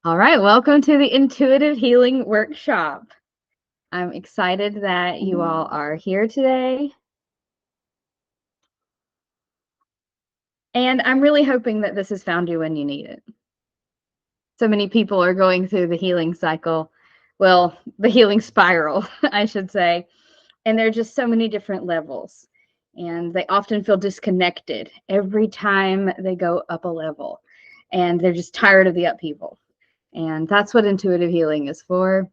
All right, welcome to the Intuitive Healing Workshop. I'm excited that you all are here today. And I'm really hoping that this has found you when you need it. So many people are going through the healing cycle, well, the healing spiral, I should say. And there are just so many different levels. And they often feel disconnected every time they go up a level. And they're just tired of the upheaval. And that's what intuitive healing is for.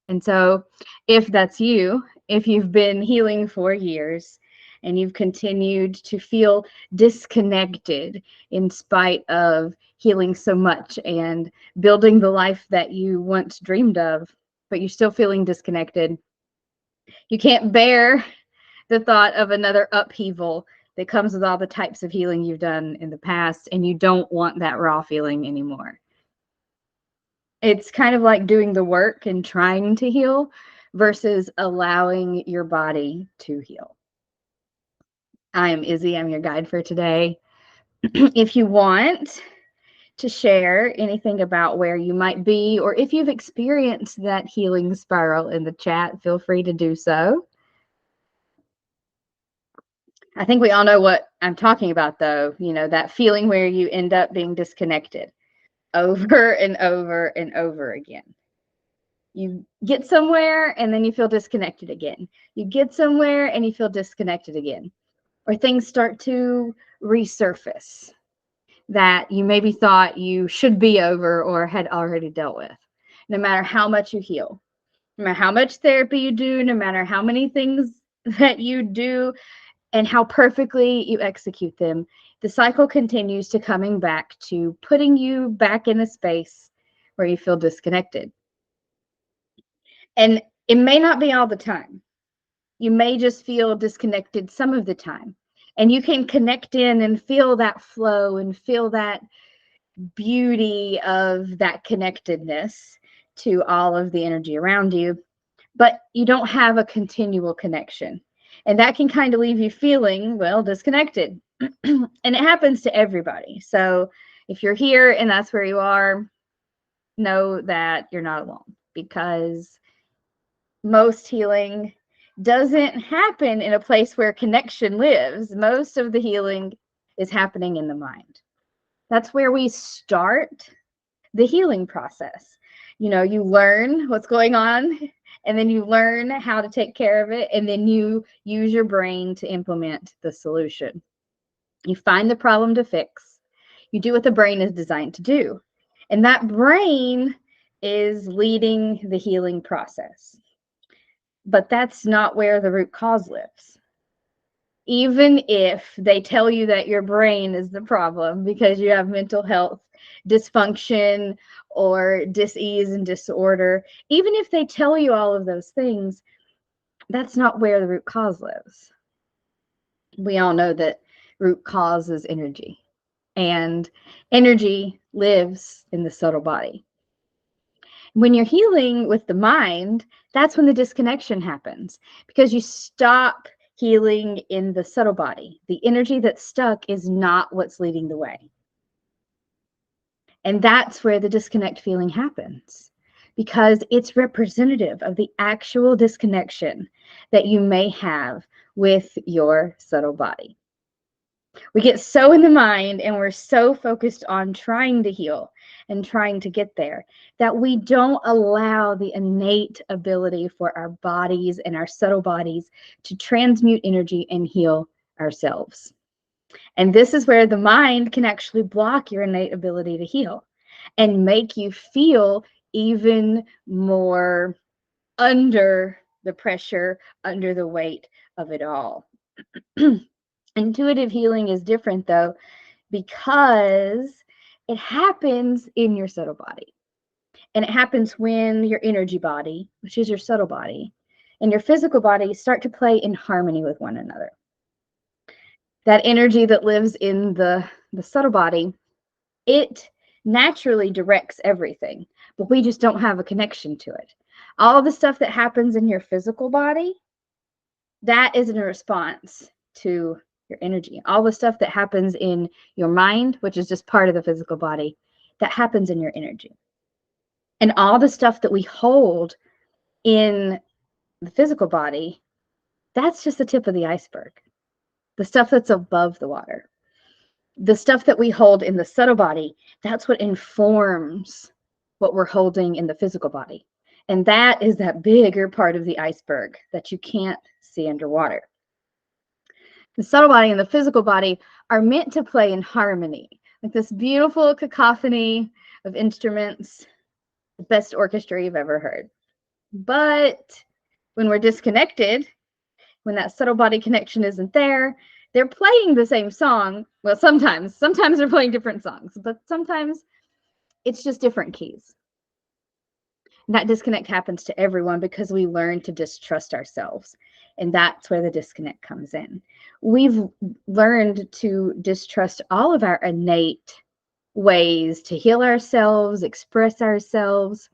And so, if that's you, if you've been healing for years and you've continued to feel disconnected in spite of healing so much and building the life that you once dreamed of, but you're still feeling disconnected, you can't bear the thought of another upheaval that comes with all the types of healing you've done in the past, and you don't want that raw feeling anymore. It's kind of like doing the work and trying to heal versus allowing your body to heal. I am Izzy. I'm your guide for today. If you want to share anything about where you might be, or if you've experienced that healing spiral in the chat, feel free to do so. I think we all know what I'm talking about, though. You know, that feeling where you end up being disconnected over and over and over again. You get somewhere and then you feel disconnected again. You get somewhere and you feel disconnected again. Or things start to resurface that you maybe thought you should be over or had already dealt with. No matter how much you heal, no matter how much therapy you do, no matter how many things that you do and how perfectly you execute them, the cycle continues to coming back to putting you back in a space where you feel disconnected. And it may not be all the time. You may just feel disconnected some of the time. And you can connect in and feel that flow and feel that beauty of that connectedness to all of the energy around you. But you don't have a continual connection. And that can kind of leave you feeling, well, disconnected. And it happens to everybody. So if you're here and that's where you are, know that you're not alone, because most healing doesn't happen in a place where connection lives. Most of the healing is happening in the mind. That's where we start the healing process. You know, you learn what's going on, and then you learn how to take care of it, and then you use your brain to implement the solution. You find the problem to fix. You do what the brain is designed to do. And that brain is leading the healing process. But that's not where the root cause lives. Even if they tell you that your brain is the problem because you have mental health dysfunction or dis-ease and disorder, even if they tell you all of those things, that's not where the root cause lives. We all know that root cause is energy, and energy lives in the subtle body. When you're healing with the mind, that's when the disconnection happens, because you stop healing in the subtle body. The energy that's stuck is not what's leading the way. And that's where the disconnect feeling happens, because it's representative of the actual disconnection that you may have with your subtle body. We get so in the mind and we're so focused on trying to heal and trying to get there that we don't allow the innate ability for our bodies and our subtle bodies to transmute energy and heal ourselves. And this is where the mind can actually block your innate ability to heal and make you feel even more under the pressure, under the weight of it all. Intuitive healing is different, though, because it happens in your subtle body. And it happens when your energy body, which is your subtle body, and your physical body start to play in harmony with one another. That energy that lives in the subtle body, it naturally directs everything, but we just don't have a connection to it. All the stuff that happens in your physical body, that is in response to your energy. All the stuff that happens in your mind, which is just part of the physical body, that happens in your energy. And all the stuff that we hold in the physical body, that's just the tip of the iceberg. The stuff that's above the water. The stuff that we hold in the subtle body, that's what informs what we're holding in the physical body. And that is that bigger part of the iceberg that you can't see underwater. The subtle body and the physical body are meant to play in harmony, like this beautiful cacophony of instruments, the best orchestra you've ever heard. But when we're disconnected, when that subtle body connection isn't there, they're playing the same song. Well, sometimes they're playing different songs, but sometimes it's just different keys. And that disconnect happens to everyone because we learn to distrust ourselves. And that's where the disconnect comes in. We've learned to distrust all of our innate ways to heal ourselves, express ourselves.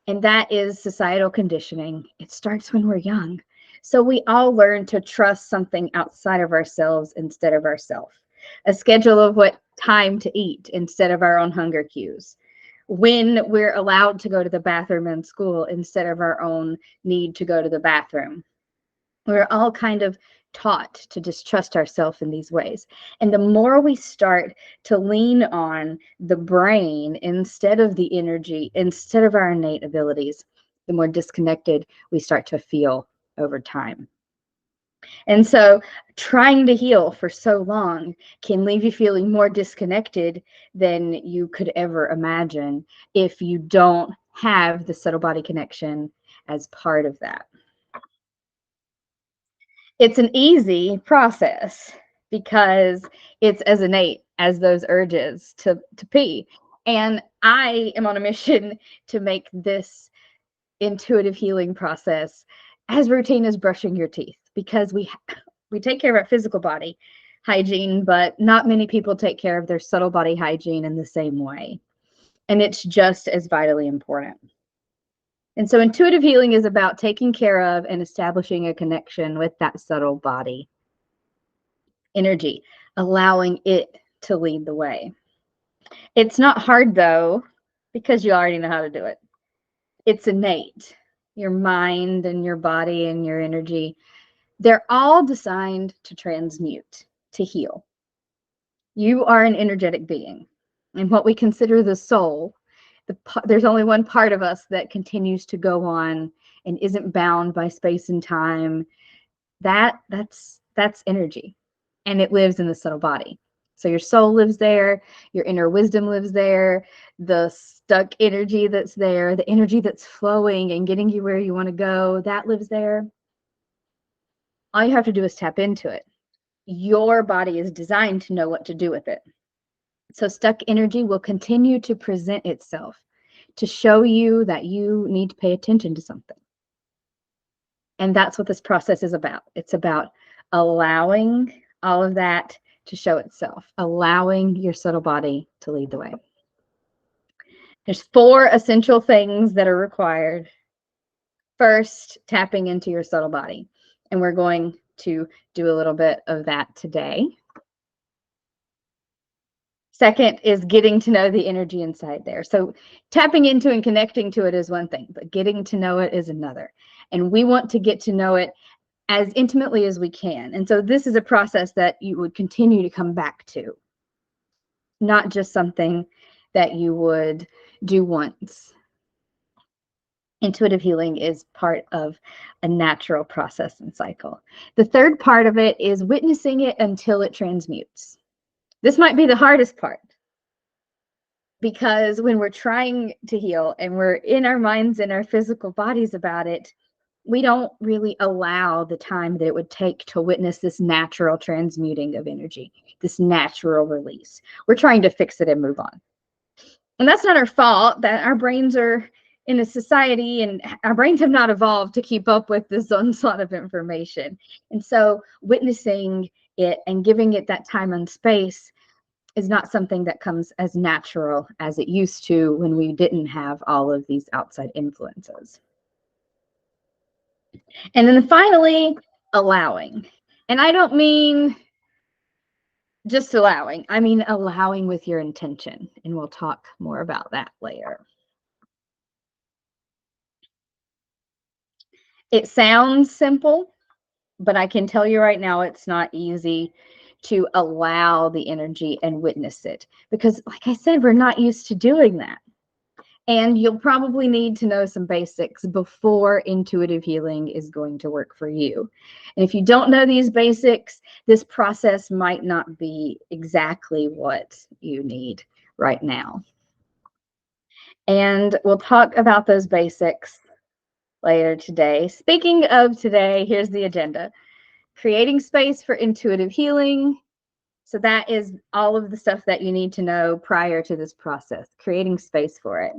And that is societal conditioning. It starts when we're young. So we all learn to trust something outside of ourselves instead of ourselves. A schedule of what time to eat instead of our own hunger cues. When we're allowed to go to the bathroom in school instead of our own need to go to the bathroom. We're all kind of taught to distrust ourselves in these ways. And the more we start to lean on the brain instead of the energy, instead of our innate abilities, the more disconnected we start to feel over time. And so trying to heal for so long can leave you feeling more disconnected than you could ever imagine if you don't have the subtle body connection as part of that. It's an easy process because it's as innate as those urges to pee. And I am on a mission to make this intuitive healing process as routine as brushing your teeth, because we take care of our physical body hygiene, but not many people take care of their subtle body hygiene in the same way. And it's just as vitally important. And so intuitive healing is about taking care of and establishing a connection with that subtle body energy, allowing it to lead the way. It's not hard though, because you already know how to do it. It's innate. Your mind and your body and your energy, they're all designed to transmute, to heal. You are an energetic being. And what we consider the soul, there's only one part of us that continues to go on and isn't bound by space and time. That's energy, and it lives in the subtle body. So your soul lives there, your inner wisdom lives there, the stuck energy that's there, the energy that's flowing and getting you where you want to go, that lives there. All you have to do is tap into it. Your body is designed to know what to do with it. So stuck energy will continue to present itself to show you that you need to pay attention to something. And that's what this process is about. It's about allowing all of that to show itself, allowing your subtle body to lead the way. There's 4 essential things that are required. First, tapping into your subtle body. And we're going to do a little bit of that today. Second is getting to know the energy inside there. So tapping into and connecting to it is one thing, but getting to know it is another. And we want to get to know it as intimately as we can. And so this is a process that you would continue to come back to, not just something that you would do once. Intuitive healing is part of a natural process and cycle. The third part of it is witnessing it until it transmutes. This might be the hardest part, because when we're trying to heal and we're in our minds and our physical bodies about it, we don't really allow the time that it would take to witness this natural transmuting of energy, this natural release. We're trying to fix it and move on. And that's not our fault, that our brains are in a society and our brains have not evolved to keep up with this onslaught of information. And so witnessing it and giving it that time and space is not something that comes as natural as it used to when we didn't have all of these outside influences. And then finally, allowing. And I don't mean just allowing, I mean allowing with your intention. And we'll talk more about that later. It sounds simple, but I can tell you right now, it's not easy to allow the energy and witness it because, like I said, we're not used to doing that. And you'll probably need to know some basics before intuitive healing is going to work for you. And if you don't know these basics, this process might not be exactly what you need right now. And we'll talk about those basics later today. Speaking of today, here's the agenda: creating space for intuitive healing. So that is all of the stuff that you need to know prior to this process, creating space for it.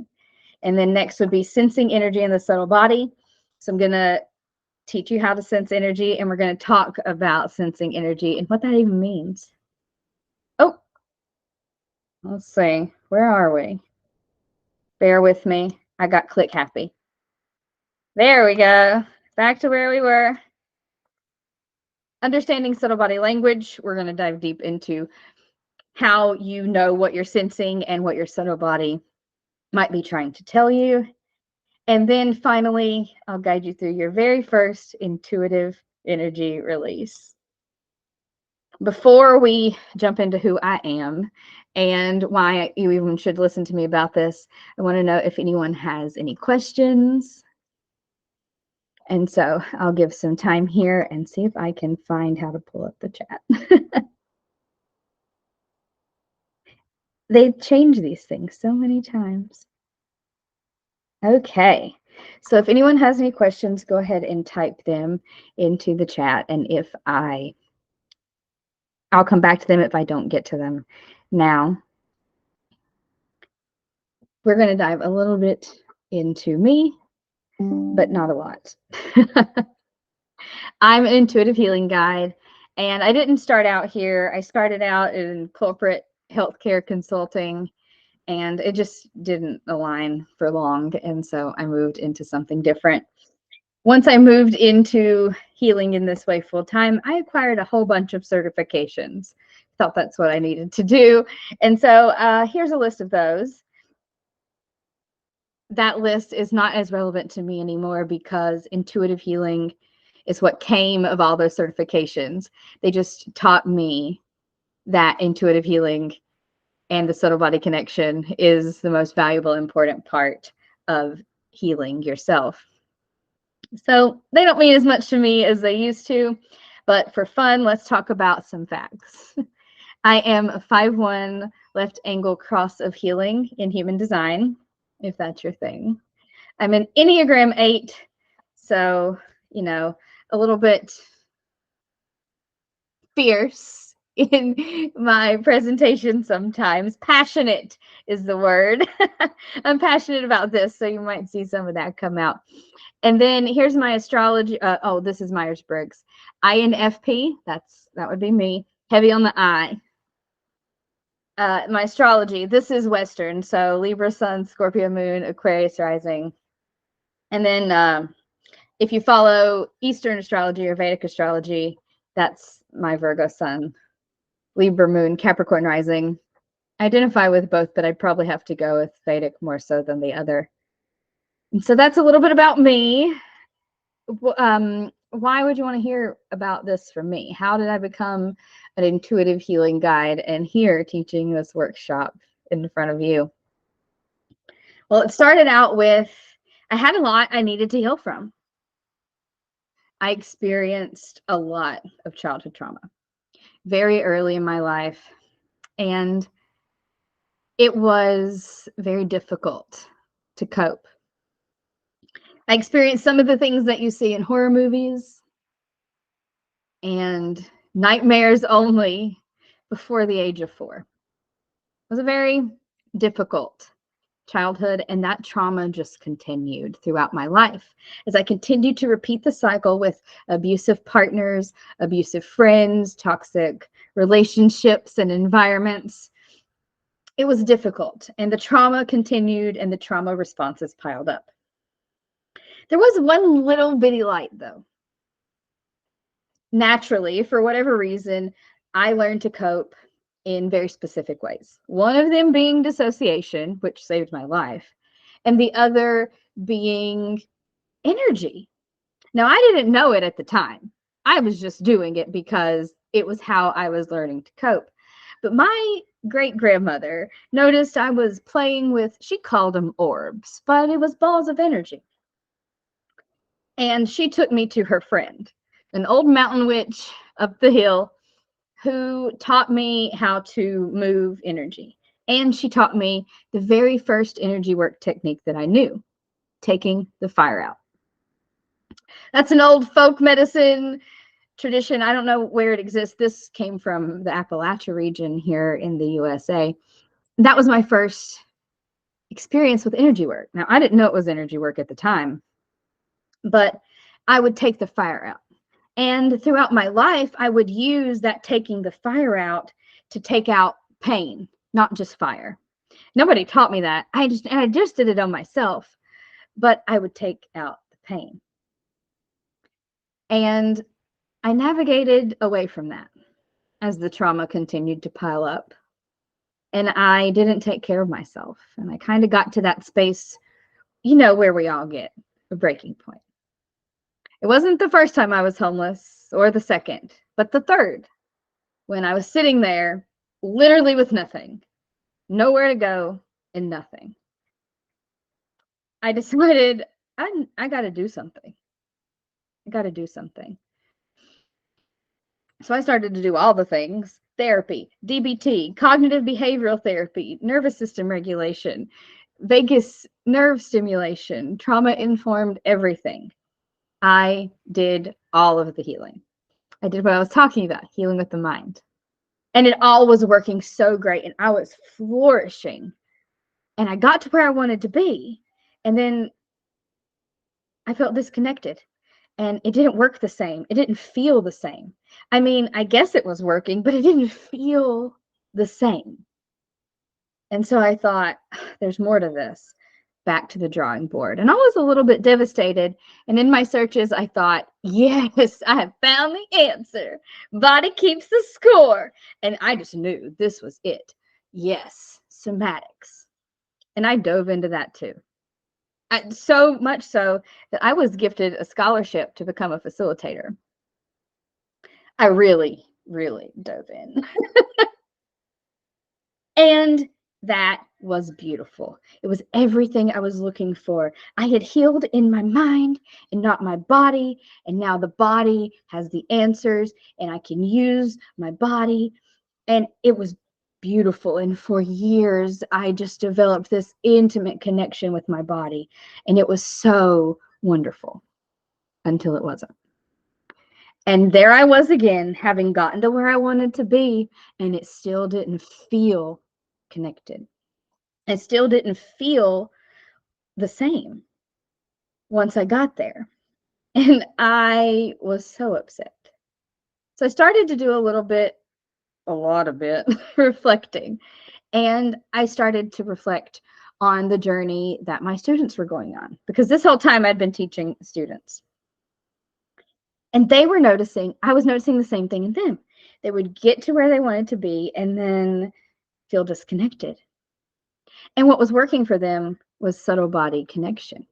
And then next would be sensing energy in the subtle body. So I'm going to teach you how to sense energy, and we're going to talk about sensing energy and what that even means. Oh, let's see. Where are we? Bear with me. I got click happy. There we go. Back to where we were. Understanding subtle body language. We're going to dive deep into how you know what you're sensing and what your subtle body might be trying to tell you. And then finally, I'll guide you through your very first intuitive energy release. Before we jump into who I am and why you even should listen to me about this, I want to know if anyone has any questions. And so I'll give some time here and see if I can find how to pull up the chat. They've changed these things so many times. Okay, so if anyone has any questions, go ahead and type them into the chat. And if I'll come back to them if I don't get to them now. We're going to dive a little bit into me, but not a lot. I'm an intuitive healing guide, and I didn't start out here. I started out in corporate healthcare consulting, and it just didn't align for long. And so I moved into something different. Once I moved into healing in this way full time, I acquired a whole bunch of certifications. Felt that's what I needed to do. And so here's a list of those. That list is not as relevant to me anymore because intuitive healing is what came of all those certifications. They just taught me that intuitive healing and the subtle body connection is the most valuable, important part of healing yourself. So they don't mean as much to me as they used to, but for fun, let's talk about some facts. I am a 5'1" left angle cross of healing in human design, if that's your thing. I'm an Enneagram 8, so, you know, a little bit fierce in my presentation sometimes. Passionate is the word. I'm passionate about this, so you might see some of that come out. And then here's my astrology. Oh, this is Myers-Briggs. INFP, that would be me. Heavy on the I. My astrology, this is Western. So Libra Sun, Scorpio Moon, Aquarius Rising. And then if you follow Eastern astrology or Vedic astrology, that's my Virgo Sun, Libra Moon, Capricorn Rising. I identify with both, but I'd probably have to go with Vedic more so than the other. And so that's a little bit about me. Why would you want to hear about this from me? How did I become an intuitive healing guide and here teaching this workshop in front of you? Well, it started out with I had a lot I needed to heal from. I experienced a lot of childhood trauma very early in my life, and it was very difficult to cope. I experienced some of the things that you see in horror movies and nightmares only before the age of 4. It was a very difficult childhood, and that trauma just continued throughout my life as I continued to repeat the cycle with abusive partners, abusive friends, toxic relationships and environments. It was difficult, and the trauma continued, and the trauma responses piled up. There was one little bitty light, though. Naturally, for whatever reason, I learned to cope in very specific ways. One of them being dissociation, which saved my life, and the other being energy. Now, I didn't know it at the time. I was just doing it because it was how I was learning to cope. But my great grandmother noticed I was playing with, she called them orbs, but it was balls of energy. And she took me to her friend, an old mountain witch up the hill who taught me how to move energy. And she taught me the very first energy work technique that I knew, taking the fire out. That's an old folk medicine tradition. I don't know where it exists. This came from the Appalachia region here in the USA. That was my first experience with energy work. Now, I didn't know it was energy work at the time, but I would take the fire out. And throughout my life, I would use that taking the fire out to take out pain, not just fire. Nobody taught me that. I just did it on myself, but I would take out the pain. And I navigated away from that as the trauma continued to pile up. And I didn't take care of myself. And I kind of got to that space, where we all get a breaking point. It wasn't the first time I was homeless or the second, but the third, when I was sitting there literally with nothing, nowhere to go and nothing. I decided I got to do something. I got to do something. So I started to do all the things: therapy, DBT, cognitive behavioral therapy, nervous system regulation, vagus nerve stimulation, trauma informed everything. I did all of the healing. I did what I was talking about, healing with the mind. And it all was working so great. And I was flourishing. And I got to where I wanted to be. And then I felt disconnected. And it didn't work the same. It didn't feel the same. I mean, I guess it was working, but it didn't feel the same. And so I thought, there's more to this. Back to the drawing board. And I was a little bit devastated. And in my searches, I thought, yes, I have found the answer. Body keeps the score. And I just knew this was it. Yes, somatics. And I dove into that too. So much so that I was gifted a scholarship to become a facilitator. I really, really dove in. And that was beautiful. It was everything I was looking for. I had healed in my mind and not my body. And now the body has the answers and I can use my body. And it was beautiful. And for years, I just developed this intimate connection with my body. And it was so wonderful until it wasn't. And there I was again, having gotten to where I wanted to be, and it still didn't feel connected. It still didn't feel the same once I got there. And I was so upset. So I started to do a lot of bit reflecting. And I started to reflect on the journey that my students were going on, because this whole time I'd been teaching students. And they were noticing, I was noticing the same thing in them. They would get to where they wanted to be and then feel disconnected. And what was working for them was subtle body connection,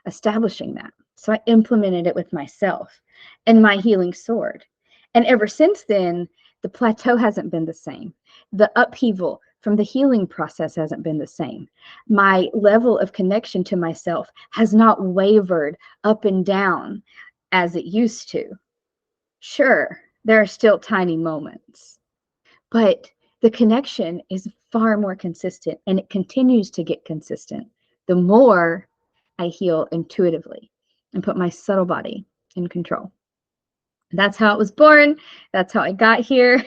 establishing that. So I implemented it with myself and my healing sword. And ever since then, the plateau hasn't been the same. The upheaval from the healing process hasn't been the same. My level of connection to myself has not wavered up and down as it used to. Sure, there are still tiny moments, but the connection is far more consistent, and it continues to get consistent the more I heal intuitively and put my subtle body in control. That's how it was born. That's how I got here.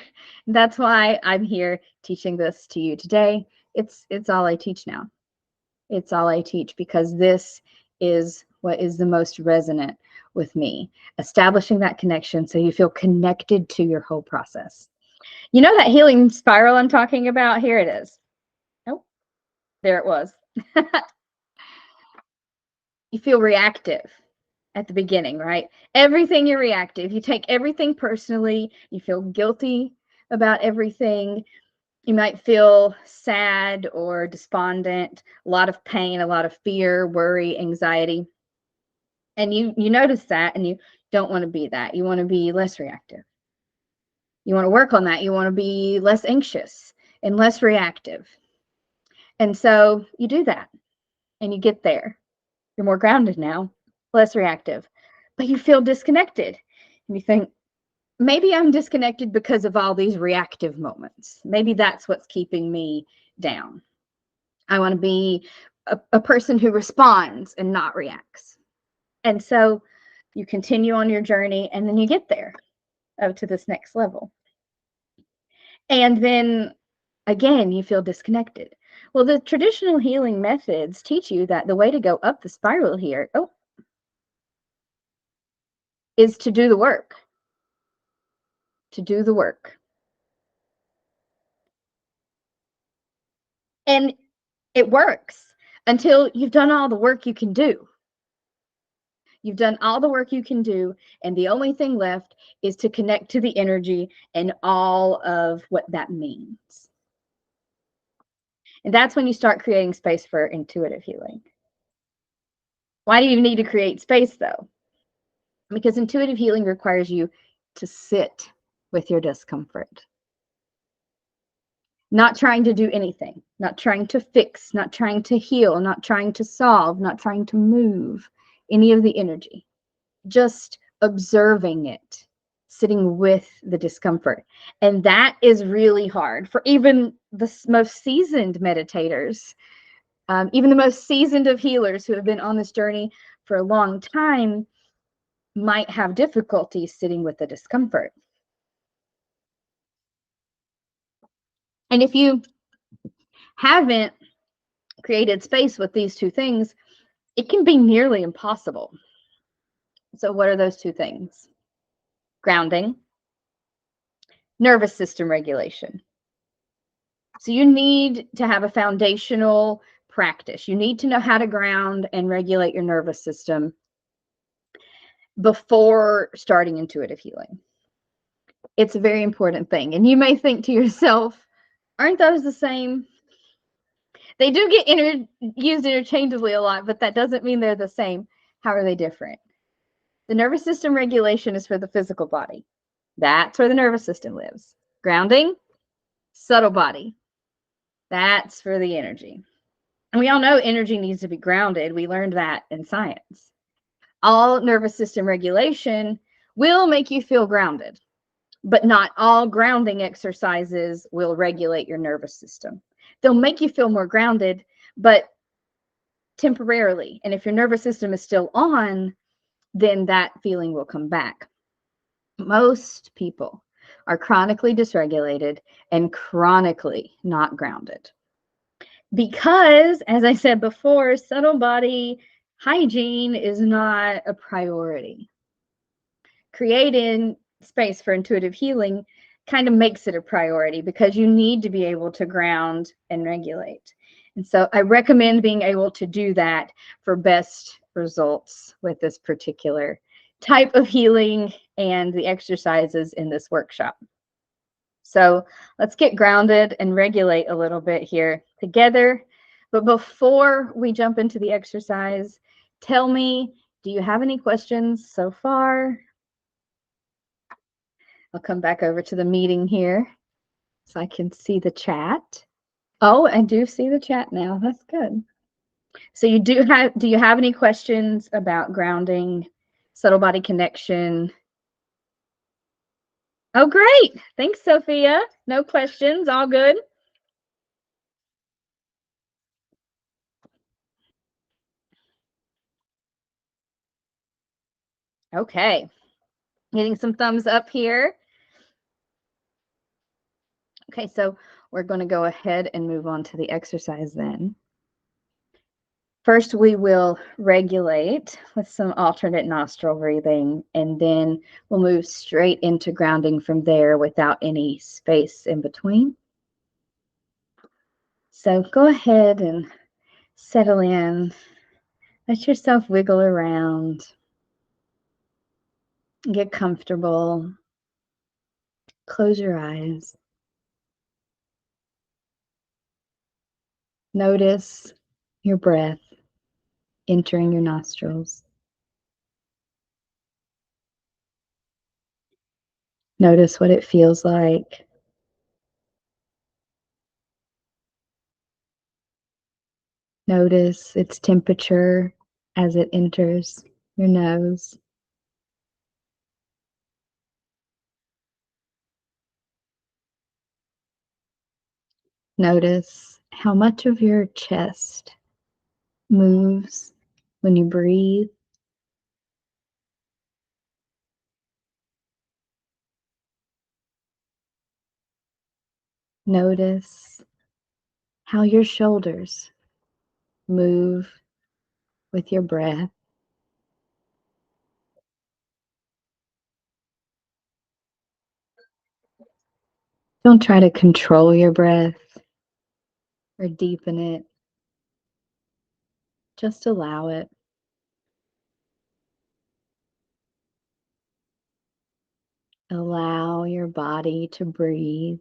That's why I'm here teaching this to you today. It's all I teach now. It's all I teach because this is what is the most resonant with me. Establishing that connection so you feel connected to your whole process. You know that healing spiral I'm talking about? Here it is. Oh, there it was. You feel reactive at the beginning, right? Everything you're reactive. You take everything personally. You feel guilty about everything. You might feel sad or despondent, a lot of pain, a lot of fear, worry, anxiety. And you notice that, and you don't want to be that. You want to be less reactive. You want to work on that. You want to be less anxious and less reactive. And so you do that and you get there. You're more grounded now, less reactive, but you feel disconnected. And you think, maybe I'm disconnected because of all these reactive moments. Maybe that's what's keeping me down. I want to be a person who responds and not reacts. And so you continue on your journey and then you get there up to this next level. And then again, you feel disconnected. Well, the traditional healing methods teach you that the way to go up the spiral here, is to do the work. To do the work. And it works until you've done all the work you can do. You've done all the work you can do, and the only thing left is to connect to the energy and all of what that means. And that's when you start creating space for intuitive healing. Why do you need to create space, though? Because intuitive healing requires you to sit with your discomfort, not trying to do anything, not trying to fix, not trying to heal, not trying to solve, not trying to move any of the energy, just observing it, sitting with the discomfort. And that is really hard for even the most seasoned meditators, even the most seasoned of healers who have been on this journey for a long time might have difficulty sitting with the discomfort. And if you haven't created space with these two things, it can be nearly impossible. So, what are those two things? Grounding, nervous system regulation. So, you need to have a foundational practice. You need to know how to ground and regulate your nervous system before starting intuitive healing. It's a very important thing. And you may think to yourself, aren't those the same? They do get used interchangeably a lot, but that doesn't mean they're the same. How are they different? The nervous system regulation is for the physical body. That's where the nervous system lives. Grounding, subtle body. That's for the energy. And we all know energy needs to be grounded. We learned that in science. All nervous system regulation will make you feel grounded, but not all grounding exercises will regulate your nervous system. They'll make you feel more grounded, but temporarily. And if your nervous system is still on, then that feeling will come back. Most people are chronically dysregulated and chronically not grounded. Because, as I said before, subtle body hygiene is not a priority. Creating space for intuitive healing kind of makes it a priority because you need to be able to ground and regulate. And so I recommend being able to do that for best results with this particular type of healing and the exercises in this workshop. So let's get grounded and regulate a little bit here together. But before we jump into the exercise, tell me, do you have any questions so far? I'll come back over to the meeting here so I can see the chat. Oh, I do see the chat now. That's good. So do you have any questions about grounding, subtle body connection? Oh, great. Thanks, Sophia. No questions. All good. Okay. Getting some thumbs up here. Okay, so we're going to go ahead and move on to the exercise then. First, we will regulate with some alternate nostril breathing, and then we'll move straight into grounding from there without any space in between. So go ahead and settle in. Let yourself wiggle around. Get comfortable. Close your eyes. Notice your breath entering your nostrils Notice what it feels like. Notice its temperature as it enters your nose. Notice how much of your chest moves when you breathe. Notice how your shoulders move with your breath. Don't try to control your breath or deepen it. Just allow it. Allow your body to breathe.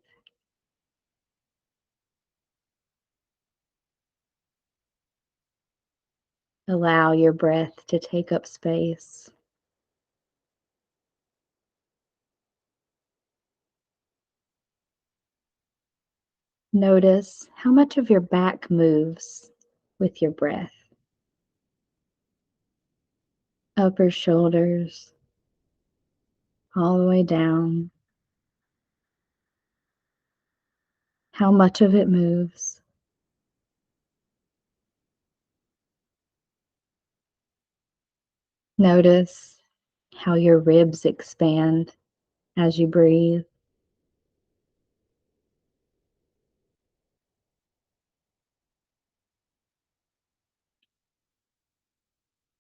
Allow your breath to take up space. Notice how much of your back moves with your breath. Upper shoulders, all the way down. How much of it moves. Notice how your ribs expand as you breathe.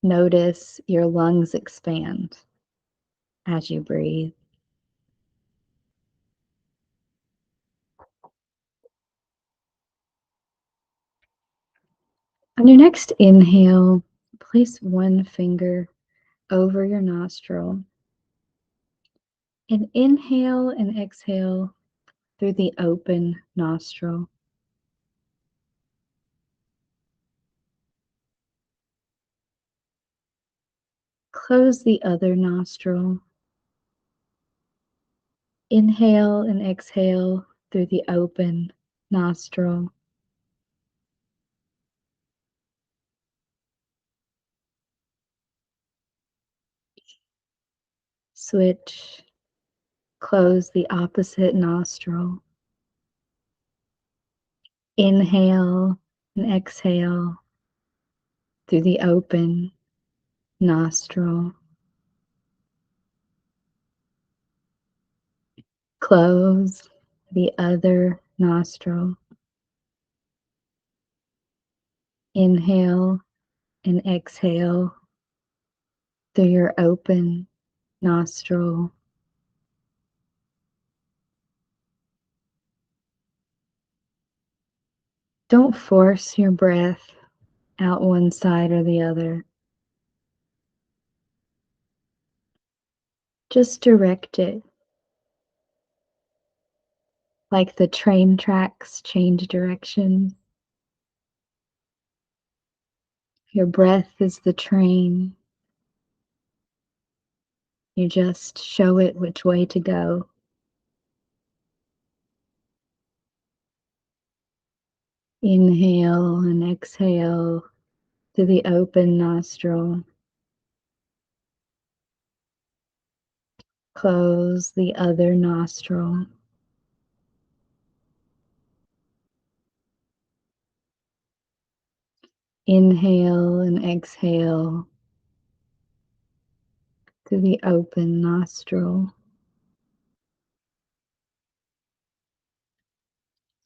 Notice your lungs expand as you breathe. On your next inhale, place one finger over your nostril and inhale and exhale through the open nostril. Close the other nostril. Inhale and exhale through the open nostril. Switch. Close the opposite nostril. Inhale and exhale through the open nostril. Close the other nostril. Inhale and exhale through your open nostril. Don't force your breath out one side or the other. Just direct it like the train tracks change direction. Your breath is the train. You just show it which way to go. Inhale and exhale to the open nostril. Close the other nostril. Inhale and exhale to the open nostril.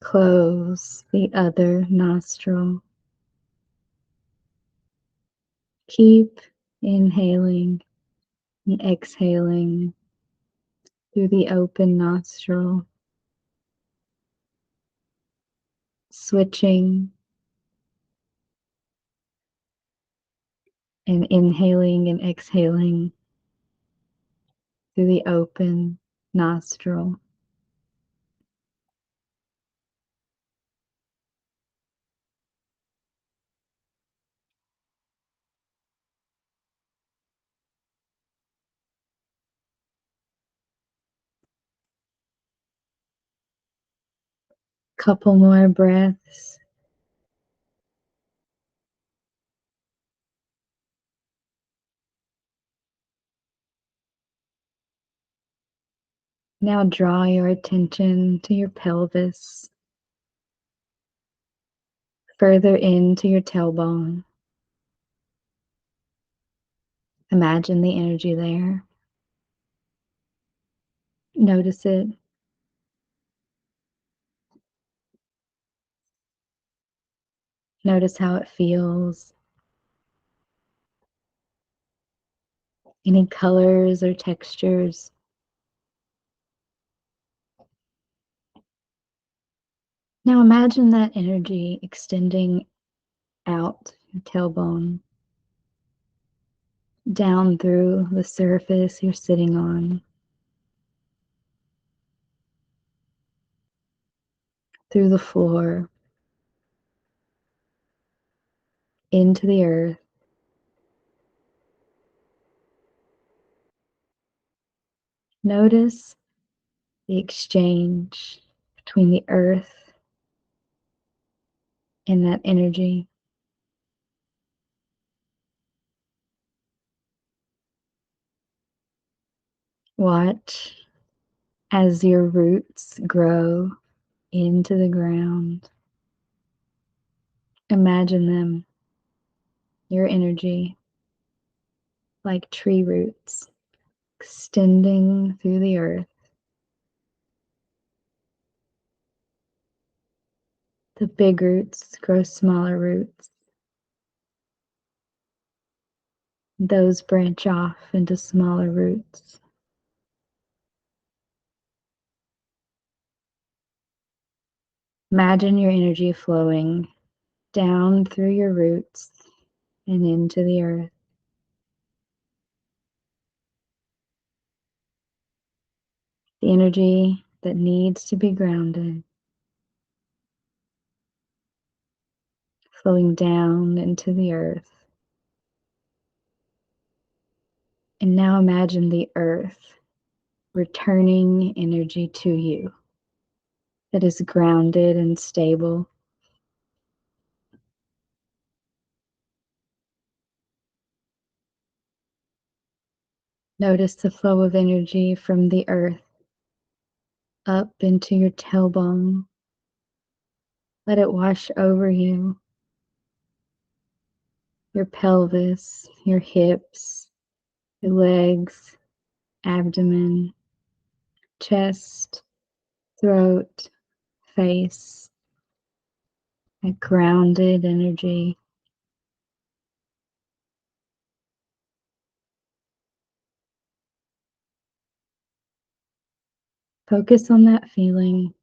Close the other nostril. Keep inhaling and exhaling through the open nostril, switching and inhaling and exhaling through the open nostril. Couple more breaths. Now draw your attention to your pelvis, further into your tailbone. Imagine the energy there. Notice it. Notice how it feels. Any colors or textures. Now imagine that energy extending out your tailbone, down through the surface you're sitting on, through the floor, into the earth. Notice the exchange between the earth and that energy. Watch as your roots grow into the ground. Imagine them, your energy, like tree roots extending through the earth. The big roots grow smaller roots. Those branch off into smaller roots. Imagine your energy flowing down through your roots and into the earth. The energy that needs to be grounded, flowing down into the earth. And now imagine the earth returning energy to you that is grounded and stable. Notice the flow of energy from the earth up into your tailbone. Let it wash over you, your pelvis, your hips, your legs, abdomen, chest, throat, face, that grounded energy. Focus on that feeling.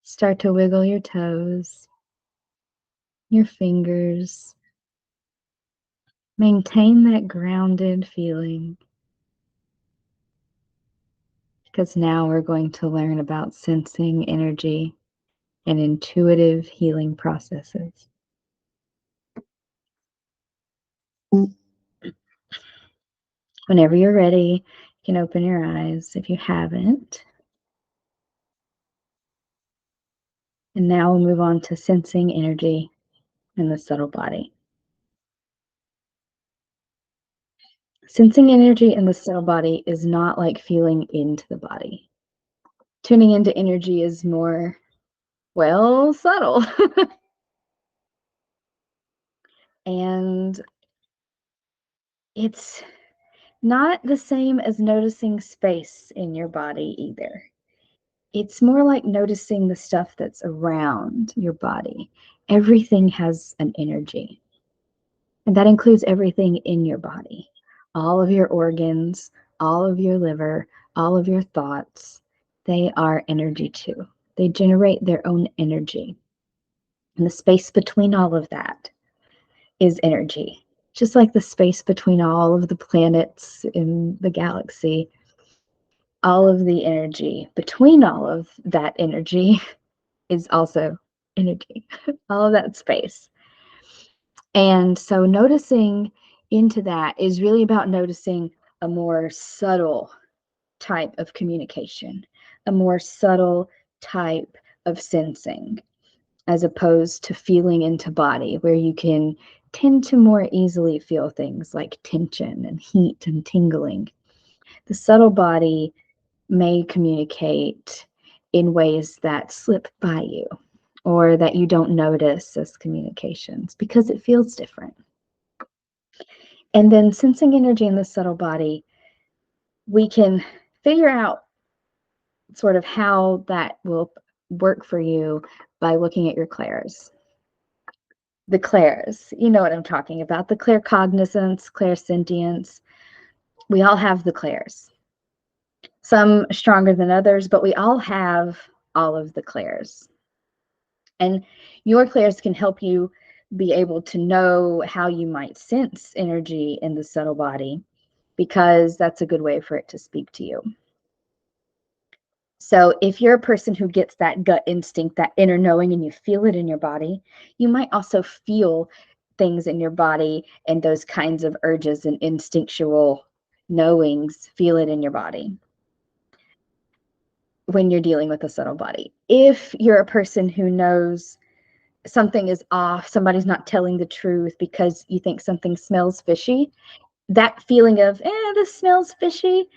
Start to wiggle your toes, your fingers. Maintain that grounded feeling, because now we're going to learn about sensing energy and intuitive healing processes. Whenever you're ready, you can open your eyes if you haven't. And now we'll move on to sensing energy in the subtle body. Sensing energy in the subtle body is not like feeling into the body. Tuning into energy is more, well, subtle. And it's not the same as noticing space in your body either. It's more like noticing the stuff that's around your body. Everything has an energy. And that includes everything in your body. All of your organs, all of your liver, all of your thoughts, they are energy too. They generate their own energy. And the space between all of that is energy. Just like the space between all of the planets in the galaxy, all of the energy between all of that energy is also energy, all of that space. And so noticing into that is really about noticing a more subtle type of communication, a more subtle type of sensing, as opposed to feeling into body, where you can tend to more easily feel things like tension and heat and tingling. The subtle body may communicate in ways that slip by you or that you don't notice as communications because it feels different. And then sensing energy in the subtle body, we can figure out sort of how that will work for you by looking at your clairs. The clairs, you know what I'm talking about, the claircognizance, clairsentience. We all have the clairs. Some stronger than others, but we all have all of the clairs. And your clairs can help you be able to know how you might sense energy in the subtle body, because that's a good way for it to speak to you. So if you're a person who gets that gut instinct, that inner knowing, and you feel it in your body, you might also feel things in your body and those kinds of urges and instinctual knowings, feel it in your body when you're dealing with a subtle body. If you're a person who knows something is off, somebody's not telling the truth because you think something smells fishy, that feeling of, this smells fishy,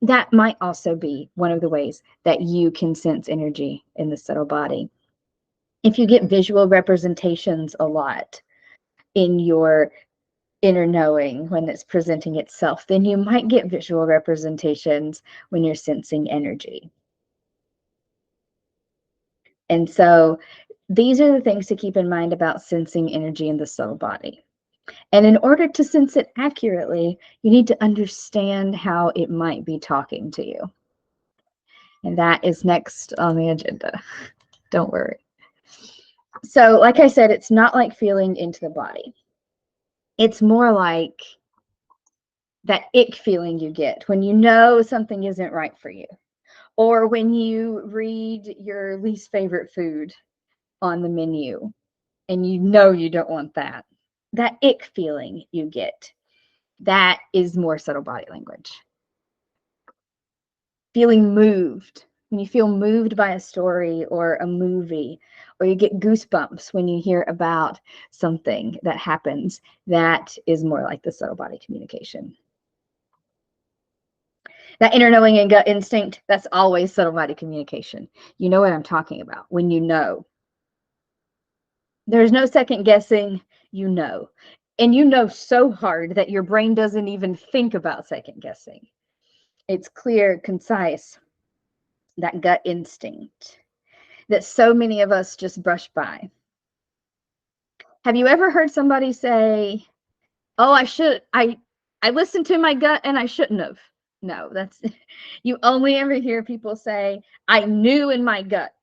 that might also be one of the ways that you can sense energy in the subtle body. If you get visual representations a lot in your inner knowing when it's presenting itself, then you might get visual representations when you're sensing energy. And so these are the things to keep in mind about sensing energy in the subtle body. And in order to sense it accurately, you need to understand how it might be talking to you. And that is next on the agenda. Don't worry. So, like I said, it's not like feeling into the body. It's more like that ick feeling you get when you know something isn't right for you, or when you read your least favorite food on the menu and you know you don't want that. That ick feeling you get, that is more subtle body language. Feeling moved, when you feel moved by a story or a movie, or you get goosebumps when you hear about something that happens, that is more like the subtle body communication. That inner knowing and gut instinct, that's always subtle body communication. You know what I'm talking about when you know. There's no second guessing, you know. And you know so hard that your brain doesn't even think about second guessing. It's clear, concise, that gut instinct that so many of us just brush by. Have you ever heard somebody say, "Oh, I listened to my gut and I shouldn't have"? No, that's you only ever hear people say, "I knew in my gut,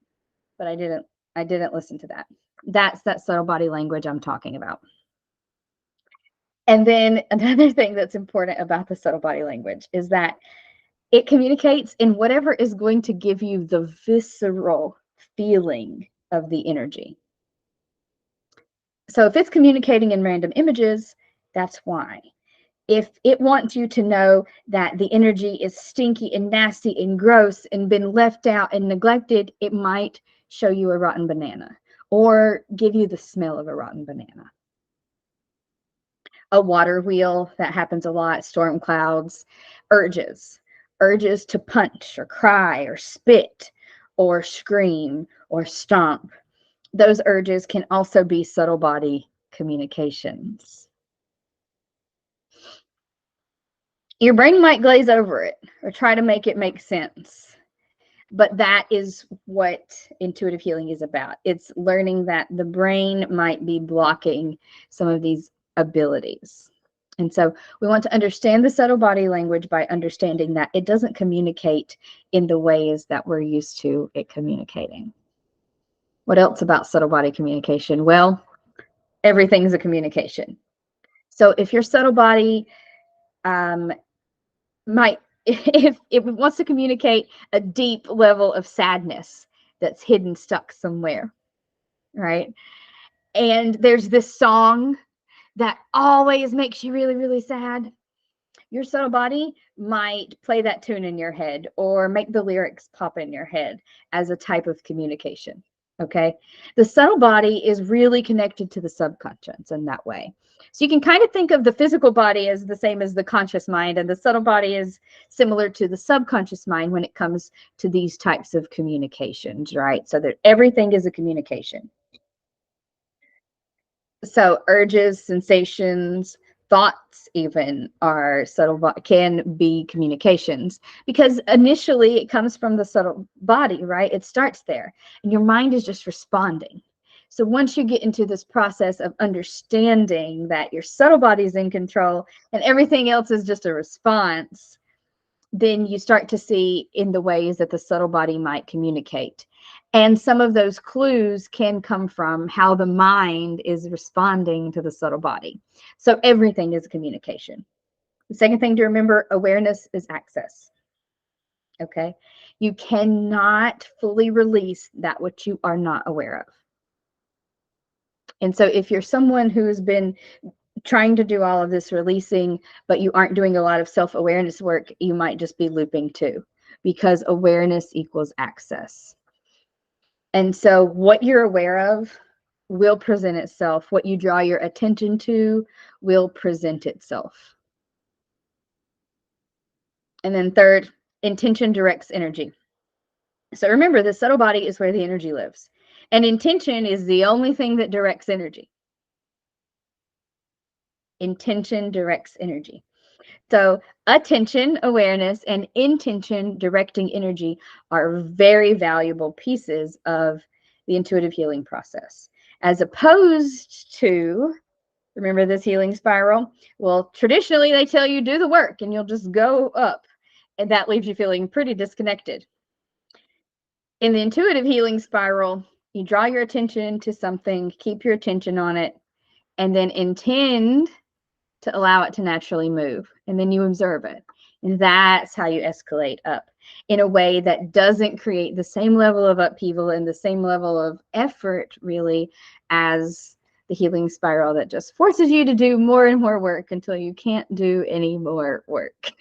but I didn't listen to that." That's that subtle body language I'm talking about. And then another thing that's important about the subtle body language is that it communicates in whatever is going to give you the visceral feeling of the energy. So if it's communicating in random images, that's why. If it wants you to know that the energy is stinky and nasty and gross and been left out and neglected, it might show you a rotten banana or give you the smell of a rotten banana. A water wheel, that happens a lot, storm clouds, urges to punch or cry or spit or scream or stomp. Those urges can also be subtle body communications. Your brain might glaze over it or try to make it make sense, but that is what intuitive healing is about. It's learning that the brain might be blocking some of these abilities. And so we want to understand the subtle body language by understanding that it doesn't communicate in the ways that we're used to it communicating. What else about subtle body communication? Well, everything's a communication. So if your subtle body might, if it wants to communicate a deep level of sadness that's hidden, stuck somewhere, right? And there's this song that always makes you really, really sad, your subtle body might play that tune in your head or make the lyrics pop in your head as a type of communication. Okay. The subtle body is really connected to the subconscious in that way. So you can kind of think of the physical body as the same as the conscious mind, and the subtle body is similar to the subconscious mind when it comes to these types of communications, right? So that everything is a communication. So urges, sensations, thoughts even are subtle, can be communications, because initially it comes from the subtle body, right? It starts there and your mind is just responding. So once you get into this process of understanding that your subtle body is in control and everything else is just a response, then you start to see in the ways that the subtle body might communicate. And some of those clues can come from how the mind is responding to the subtle body. So everything is communication. The second thing to remember, awareness is access. Okay. You cannot fully release that which you are not aware of. And so if you're someone who has been trying to do all of this releasing, but you aren't doing a lot of self-awareness work, you might just be looping too, because awareness equals access. And so what you're aware of will present itself. What you draw your attention to will present itself. And then third, intention directs energy. So remember, the subtle body is where the energy lives. And intention is the only thing that directs energy. Intention directs energy. So attention, awareness, and intention directing energy are very valuable pieces of the intuitive healing process. As opposed to, remember this healing spiral? Well, traditionally they tell you do the work and you'll just go up. And that leaves you feeling pretty disconnected. In the intuitive healing spiral, you draw your attention to something, keep your attention on it, and then intend to allow it to naturally move. And then you observe it. And that's how you escalate up in a way that doesn't create the same level of upheaval and the same level of effort, really, as the healing spiral that just forces you to do more and more work until you can't do any more work.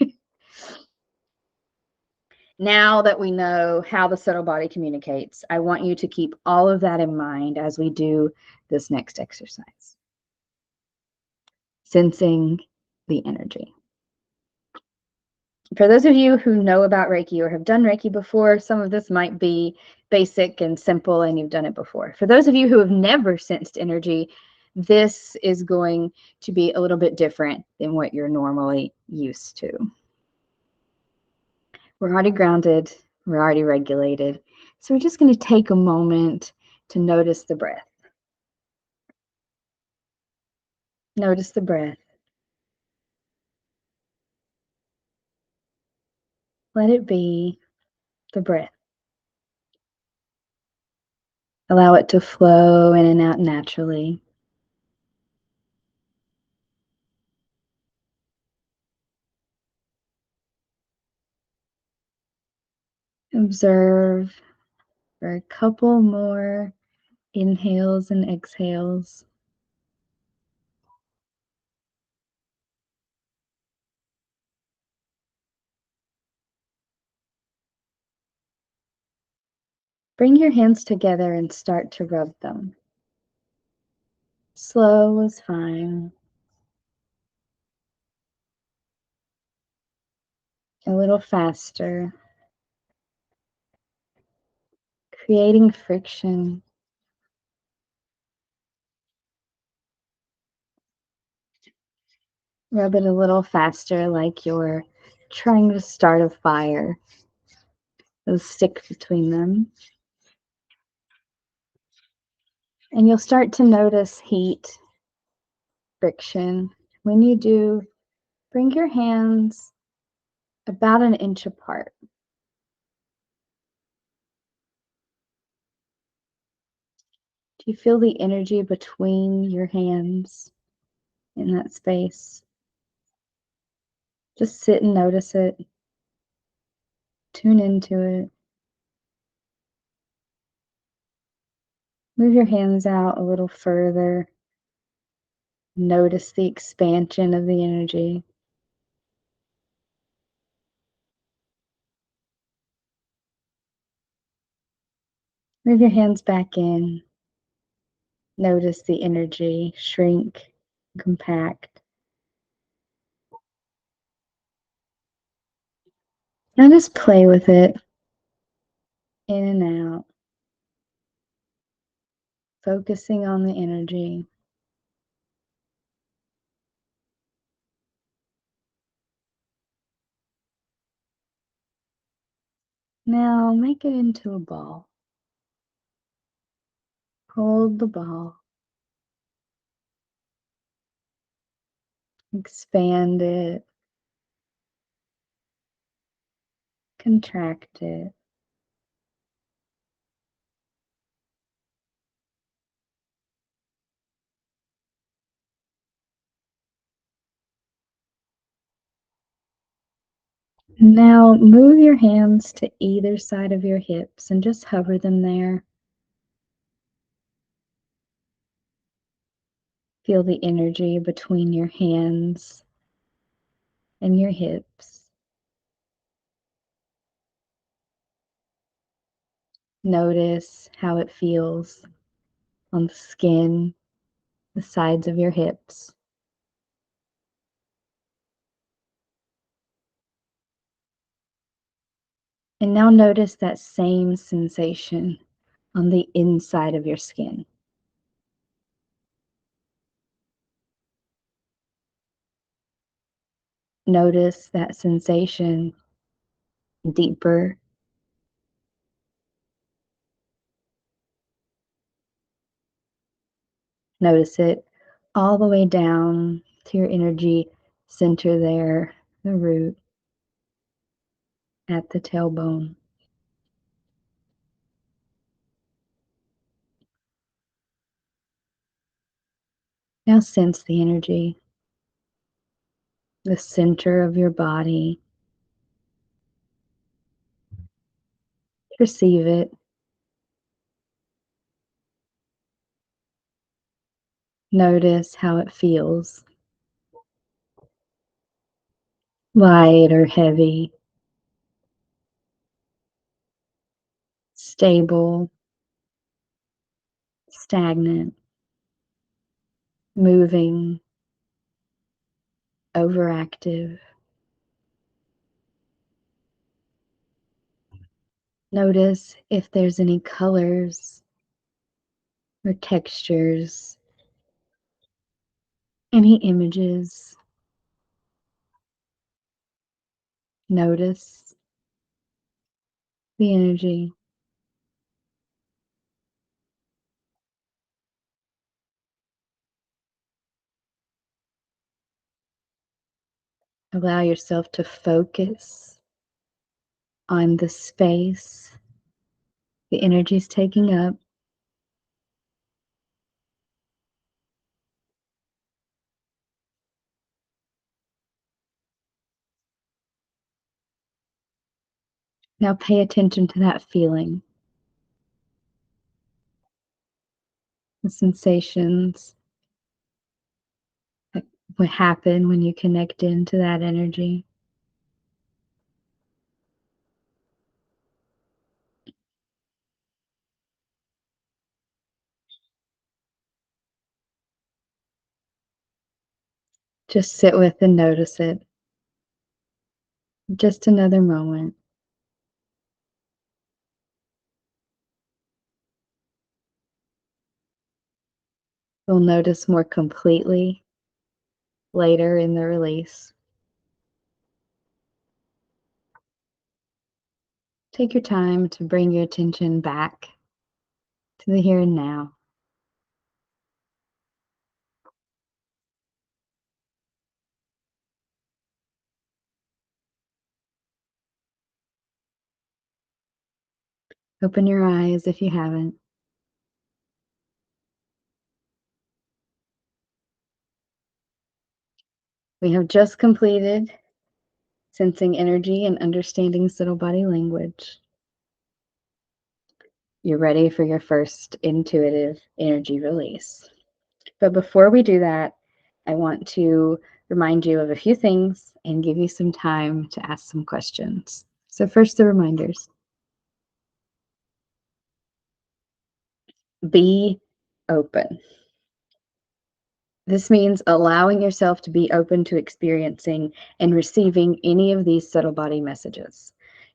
Now that we know how the subtle body communicates, I want you to keep all of that in mind as we do this next exercise. Sensing the energy. For those of you who know about Reiki or have done Reiki before, some of this might be basic and simple and you've done it before. For those of you who have never sensed energy, this is going to be a little bit different than what you're normally used to. We're already grounded, we're already regulated. So we're just going to take a moment to notice the breath. Notice the breath. Let it be the breath. Allow it to flow in and out naturally. Observe for a couple more inhales and exhales. Bring your hands together and start to rub them. Slow is fine. A little faster. Creating friction. Rub it a little faster, like you're trying to start a fire. Those stick between them. And you'll start to notice heat, friction. When you do, bring your hands about an inch apart. Do you feel the energy between your hands in that space? Just sit and notice it. Tune into it. Move your hands out a little further. Notice the expansion of the energy. Move your hands back in. Notice the energy shrink, compact. Now just play with it, in and out, focusing on the energy. Now make it into a ball. Hold the ball. Expand it. Contract it. Now move your hands to either side of your hips and just hover them there. Feel the energy between your hands and your hips. Notice how it feels on the skin, the sides of your hips. And now notice that same sensation on the inside of your skin. Notice that sensation deeper. Notice it all the way down to your energy center there, the root at the tailbone. Now sense the energy, the center of your body. Perceive it. Notice how it feels. Light or heavy. Stable. Stagnant. Moving. Overactive. Notice if there's any colors or textures, any images. Notice the energy. Allow yourself to focus on the space the energy is taking up. Now pay attention to that feeling, the sensations that what happen when you connect into that energy. Just sit with and notice it. Just another moment. You'll notice more completely later in the release. Take your time to bring your attention back to the here and now. Open your eyes if you haven't. We have just completed sensing energy and understanding subtle body language. You're ready for your first intuitive energy release. But before we do that, I want to remind you of a few things and give you some time to ask some questions. So first, the reminders. Be open. This means allowing yourself to be open to experiencing and receiving any of these subtle body messages.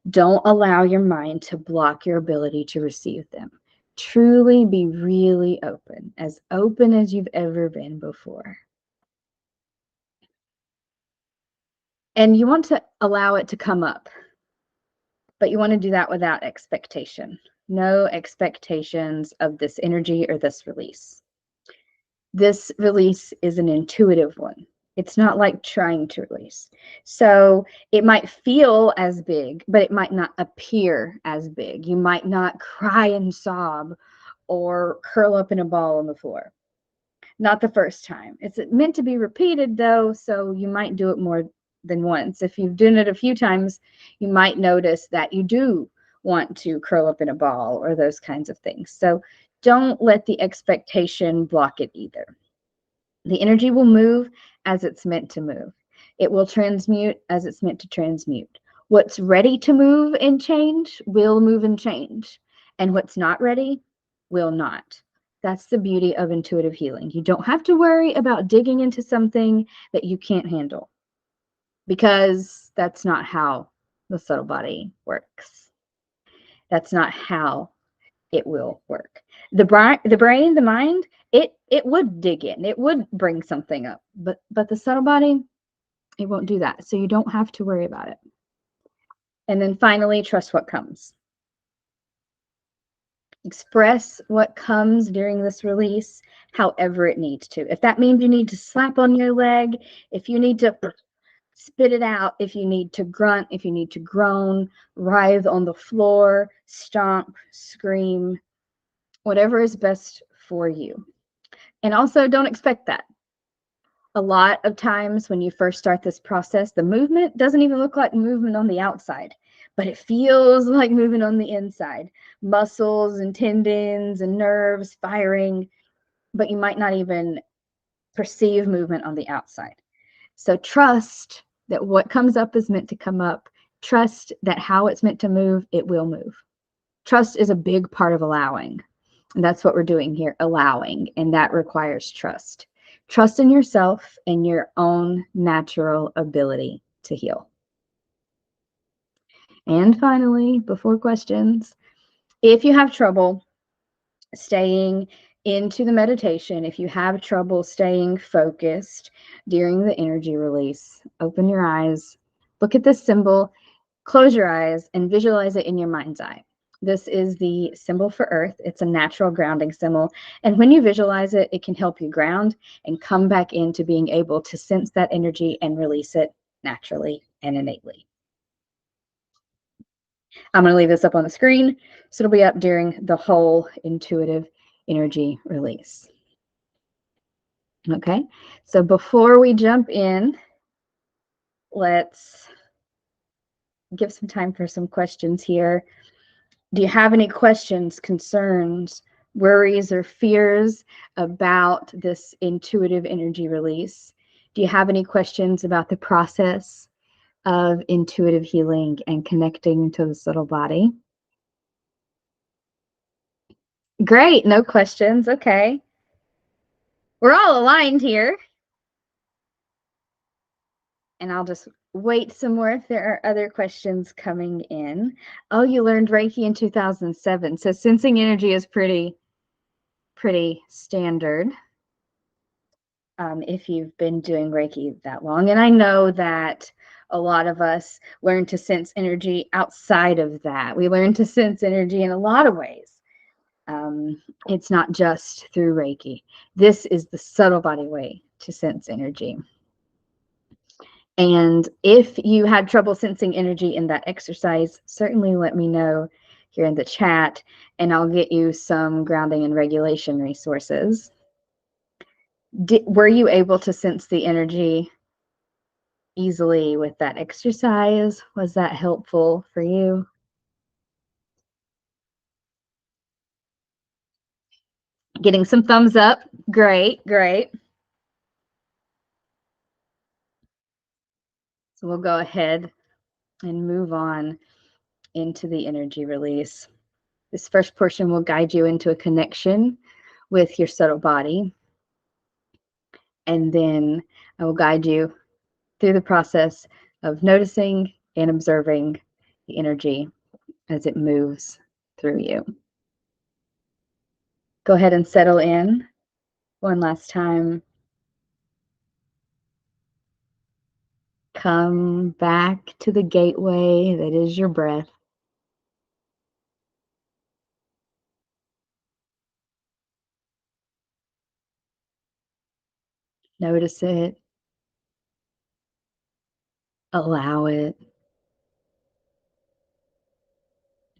Don't allow your mind to block your ability to receive them. Truly be really open as you've ever been before. And you want to allow it to come up, but you want to do that without expectation. No expectations of this energy or this release. This release is an intuitive one. It's not like trying to release. So it might feel as big, but it might not appear as big. You might not cry and sob or curl up in a ball on the floor. Not the first time. It's meant to be repeated though, so you might do it more than once. If you've done it a few times, you might notice that you do want to curl up in a ball or those kinds of things. So don't let the expectation block it either. The energy will move as it's meant to move. It will transmute as it's meant to transmute. What's ready to move and change will move and change. And what's not ready will not. That's the beauty of intuitive healing. You don't have to worry about digging into something that you can't handle because that's not how the subtle body works. That's not how it will work. The brain, the mind, it would dig in. It would bring something up. But the subtle body, it won't do that. So you don't have to worry about it. And then finally, trust what comes. Express what comes during this release however it needs to. If that means you need to slap on your leg, if you need to spit it out, if you need to grunt, if you need to groan, writhe on the floor, stomp, scream, whatever is best for you. And also, don't expect that. A lot of times when you first start this process, the movement doesn't even look like movement on the outside, but it feels like movement on the inside. Muscles and tendons and nerves firing, but you might not even perceive movement on the outside. So trust that what comes up is meant to come up. Trust that how it's meant to move, it will move. Trust is a big part of allowing. And that's what we're doing here, allowing. And that requires trust. Trust in yourself and your own natural ability to heal. And finally, before questions, if you have trouble staying into the meditation, if you have trouble staying focused during the energy release, open your eyes, look at this symbol, close your eyes, and visualize it in your mind's eye. This is the symbol for Earth. It's a natural grounding symbol. And when you visualize it, it can help you ground and come back into being able to sense that energy and release it naturally and innately. I'm going to leave this up on the screen, so it'll be up during the whole intuitive energy release. Okay, so before we jump in, let's give some time for some questions here. Do you have any questions, concerns, worries, or fears about this intuitive energy release? Do you have any questions about the process of intuitive healing and connecting to the subtle body? Great, no questions. Okay. We're all aligned here. And I'll just wait some more if there are other questions coming in. Oh, you learned Reiki in 2007. So sensing energy is pretty standard if you've been doing Reiki that long. And I know that a lot of us learn to sense energy outside of that. We learn to sense energy in a lot of ways. It's not just through Reiki. This is the subtle body way to sense energy. And if you had trouble sensing energy in that exercise, certainly let me know here in the chat, and I'll get you some grounding and regulation resources. Were you able to sense the energy easily with that exercise? Was that helpful for you? Getting some thumbs up. Great, great. So we'll go ahead and move on into the energy release. This first portion will guide you into a connection with your subtle body. And then I will guide you through the process of noticing and observing the energy as it moves through you. Go ahead and settle in one last time. Come back to the gateway that is your breath. Notice it. Allow it.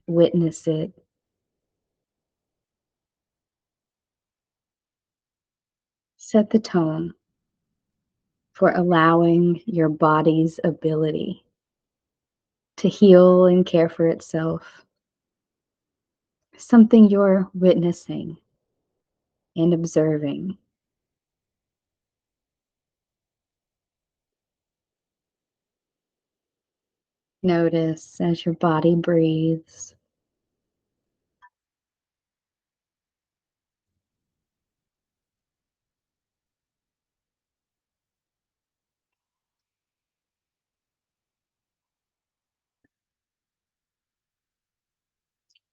Witness it. Set the tone for allowing your body's ability to heal and care for itself. Something you're witnessing and observing. Notice as your body breathes.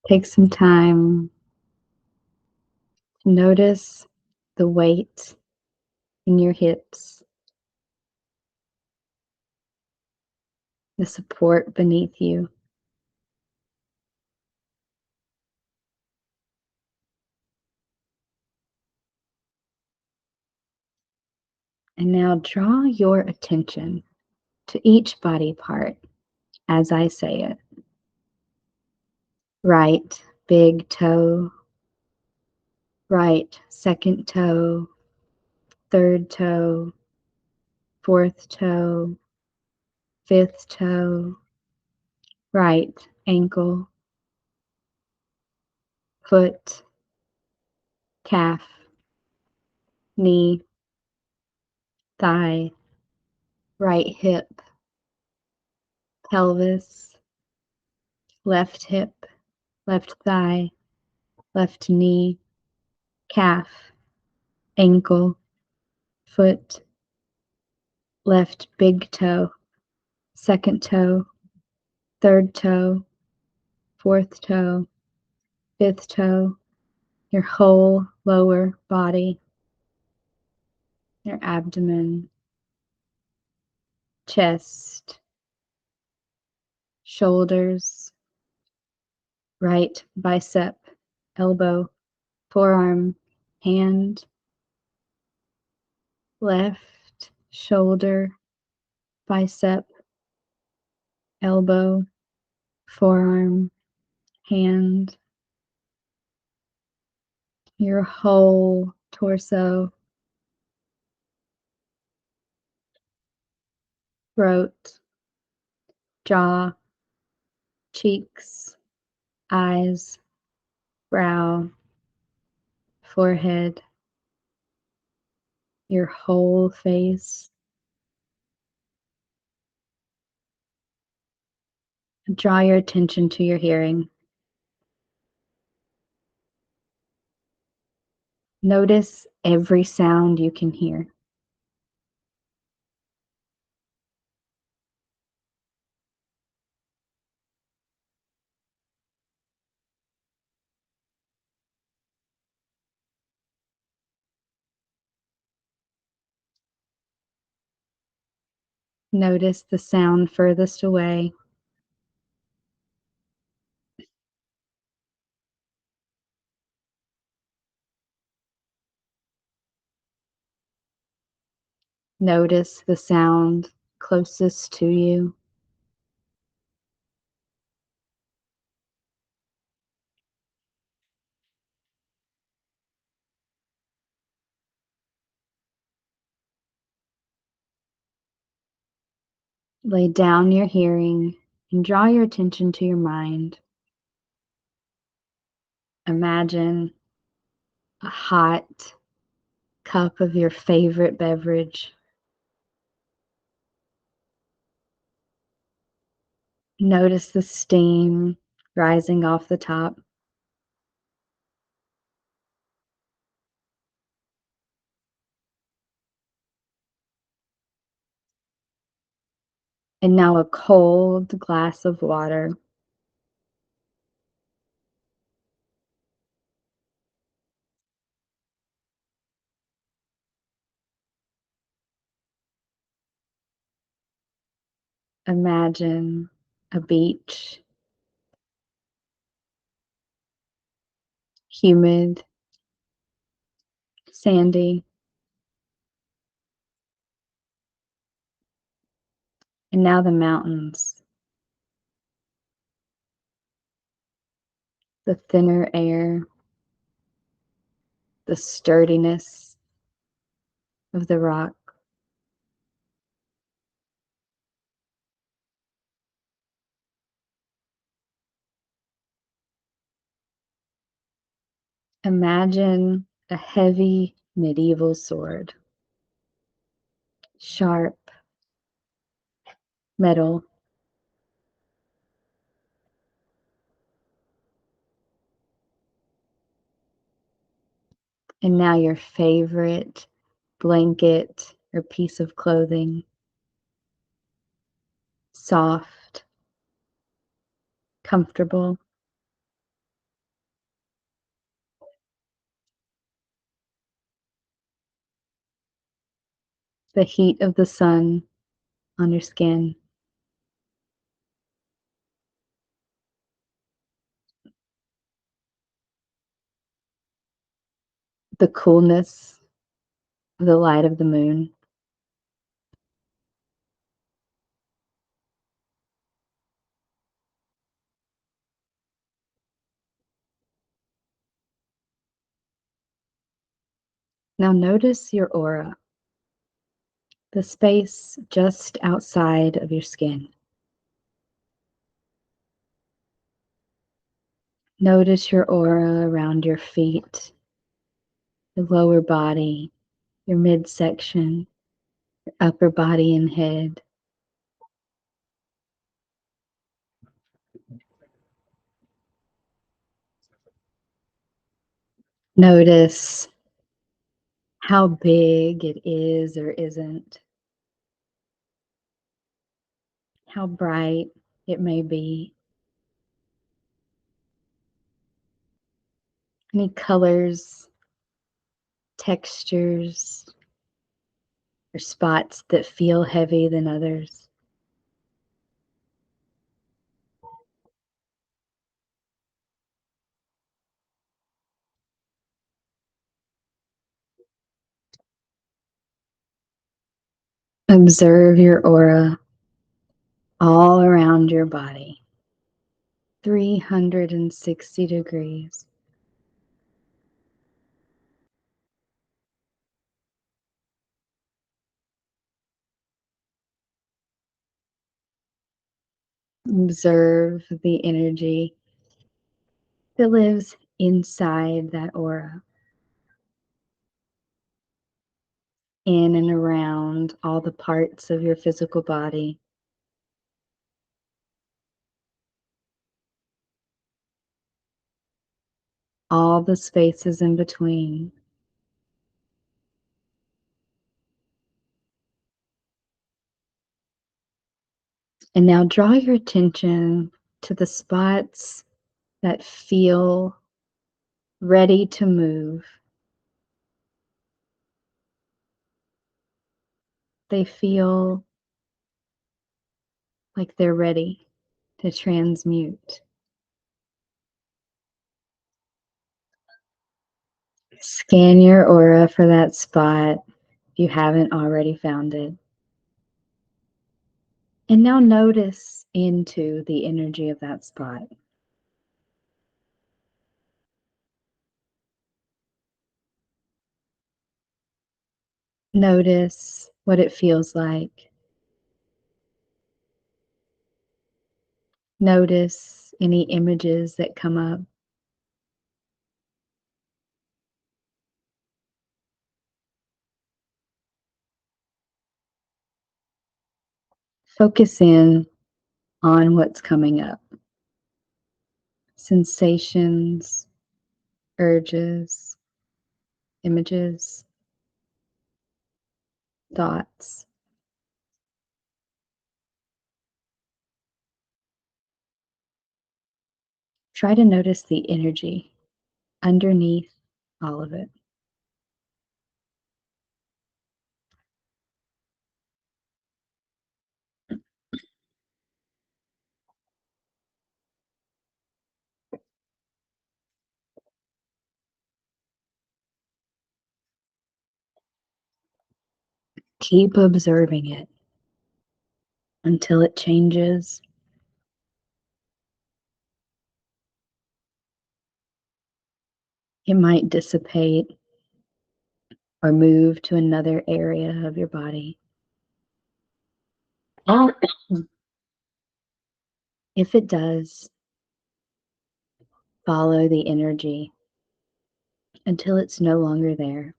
Take some time to notice the weight in your hips, the support beneath you. And now draw your attention to each body part as I say it. Right big toe, right second toe, third toe, fourth toe, fifth toe, right ankle, foot, calf, knee, thigh, right hip, pelvis, left hip, left thigh, left knee, calf, ankle, foot, left big toe, second toe, third toe, fourth toe, fifth toe, your whole lower body, your abdomen, chest, shoulders, right bicep, elbow, forearm, hand, left shoulder, bicep, elbow, forearm, hand, your whole torso, throat, jaw, cheeks, eyes, brow, forehead, your whole face. Draw your attention to your hearing. Notice every sound you can hear. Notice the sound furthest away. Notice the sound closest to you. Lay down your hearing and draw your attention to your mind. Imagine a hot cup of your favorite beverage. Notice the steam rising off the top. And now a cold glass of water. Imagine a beach, humid, sandy, and now the mountains, the thinner air, the sturdiness of the rock. Imagine a heavy medieval sword, sharp metal, and now your favorite blanket or piece of clothing, soft, comfortable, the heat of the sun on your skin. The coolness of the light of the moon. Now notice your aura, the space just outside of your skin. Notice your aura around your feet, your lower body, your midsection, your upper body and head. Notice how big it is or isn't, how bright it may be, any colors, textures, or spots that feel heavy than others. Observe your aura all around your body, 360 degrees. Observe the energy that lives inside that aura, in and around all the parts of your physical body. All the spaces in between. And now draw your attention to the spots that feel ready to move. They feel like they're ready to transmute. Scan your aura for that spot if you haven't already found it. And now notice into the energy of that spot. Notice what it feels like. Notice any images that come up. Focus in on what's coming up. Sensations, urges, images, thoughts. Try to notice the energy underneath all of it. Keep observing it until it changes. It might dissipate or move to another area of your body. If it does, follow the energy until it's no longer there,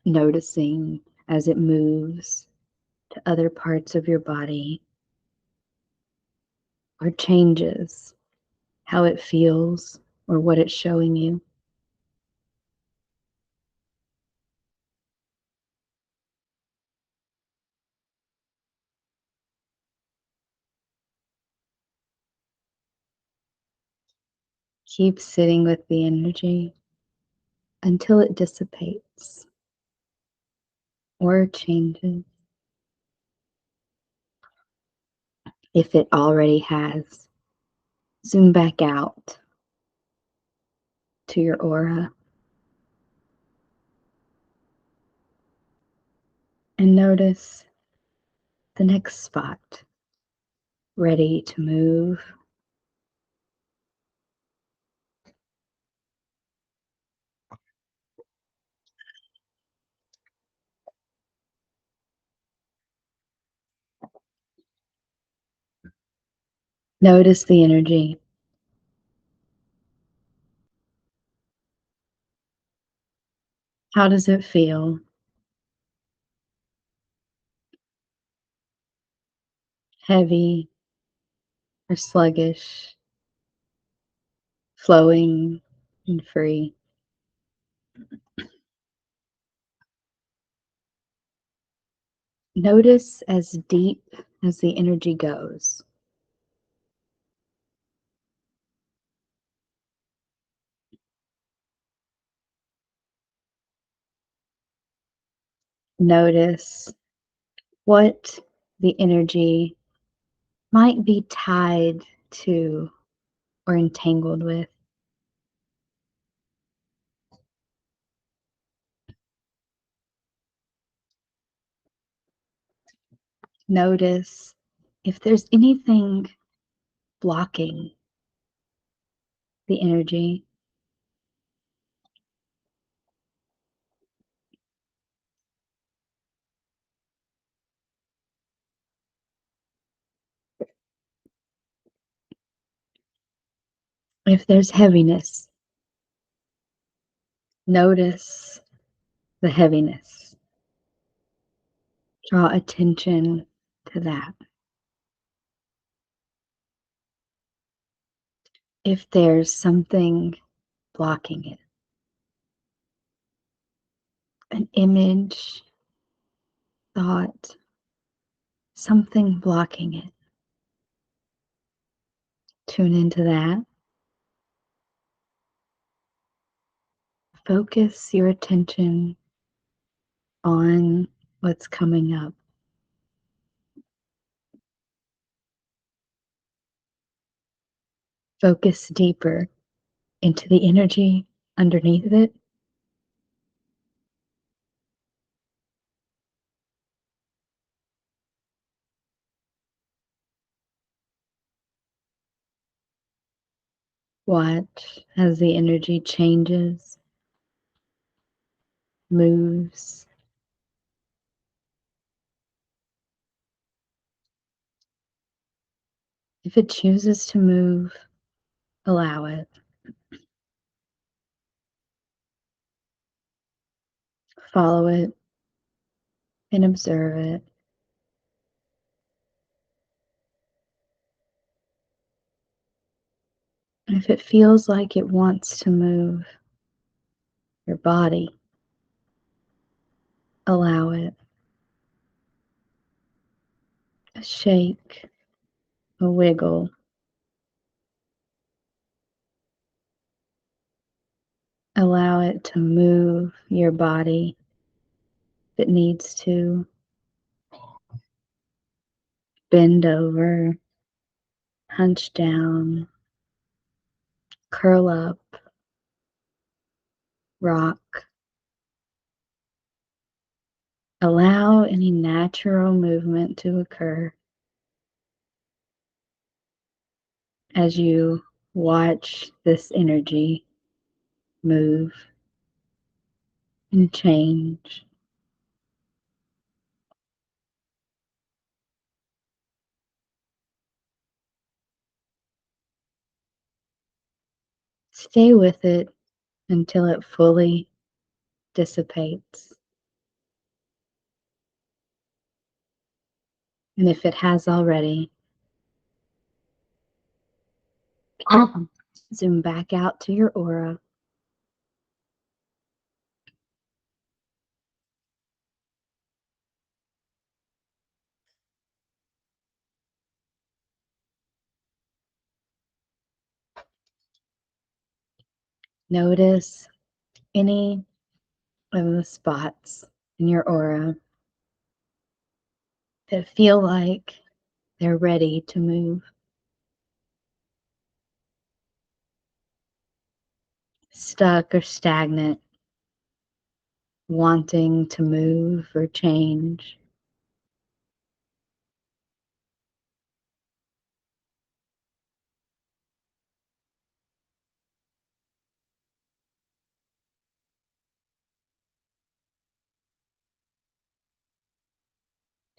noticing as it moves to other parts of your body or changes how it feels or what it's showing you. Keep sitting with the energy until it dissipates or changes. If it already has, zoom back out to your aura and notice the next spot ready to move. Notice the energy. How does it feel? Heavy or sluggish, flowing and free? Notice as deep as the energy goes. Notice what the energy might be tied to or entangled with. Notice if there's anything blocking the energy. If there's heaviness, notice the heaviness. Draw attention to that. If there's something blocking it, an image, thought, something blocking it, tune into that. Focus your attention on what's coming up. Focus deeper into the energy underneath it. Watch as the energy changes, moves. If it chooses to move, allow it. Follow it and observe it. if it feels like it wants to move your body, allow it. A shake, a wiggle. Allow it to move your body if it needs to. Bend over, hunch down, curl up, rock. Allow any natural movement to occur as you watch this energy move and change. Stay with it until it fully dissipates. And if it has already, zoom back out to your aura. Notice any of the spots in your aura that feel like they're ready to move. Stuck or stagnant, wanting to move or change.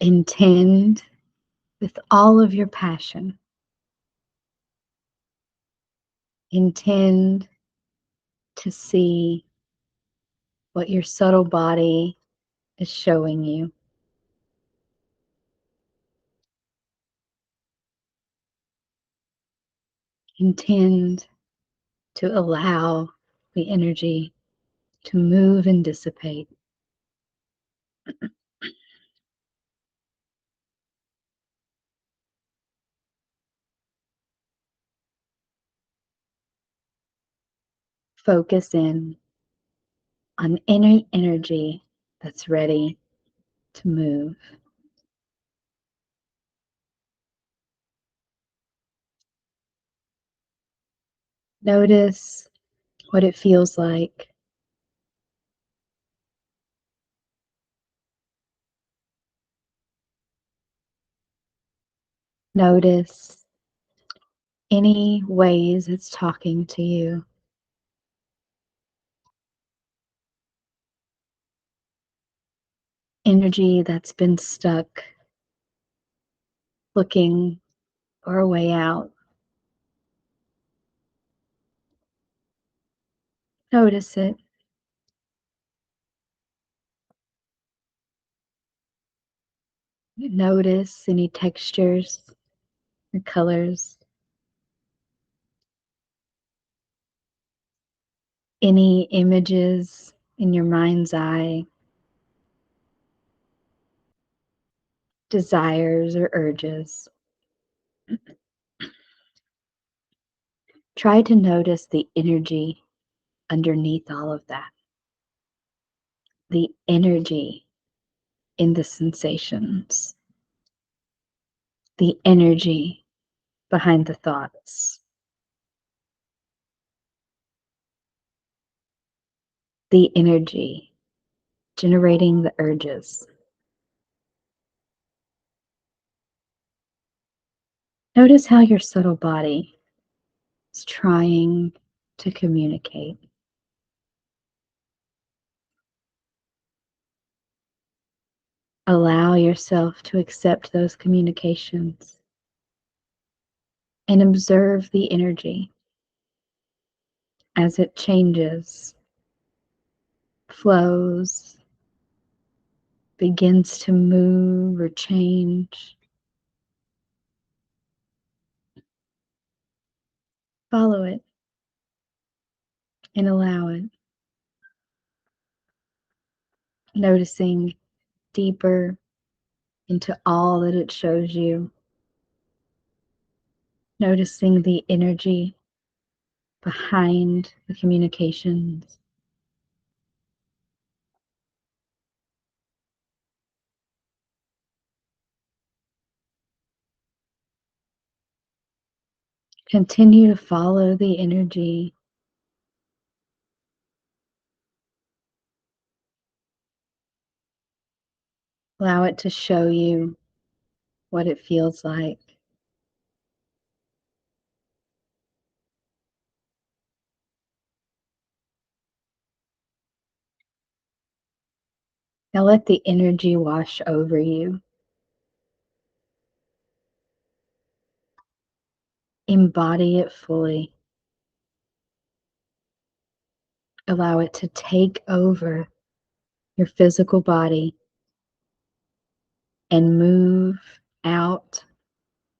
Intend with all of your passion. Intend to see what your subtle body is showing you. Intend to allow the energy to move and dissipate. Focus in on inner energy that's ready to move. Notice what it feels like. Notice any ways it's talking to you. Energy that's been stuck, looking for a way out. Notice it. Notice any textures or colors, any images in your mind's eye, desires or urges. Try to notice the energy underneath all of that. The energy in the sensations. The energy behind the thoughts. The energy generating the urges. Notice how your subtle body is trying to communicate. Allow yourself to accept those communications and observe the energy as it changes, flows, begins to move or change. Follow it. and allow it. Noticing deeper into all that it shows you. Noticing the energy behind the communications. Continue to follow the energy. Allow it to show you what it feels like. Now let the energy wash over you. Embody it fully. Allow it to take over your physical body and move out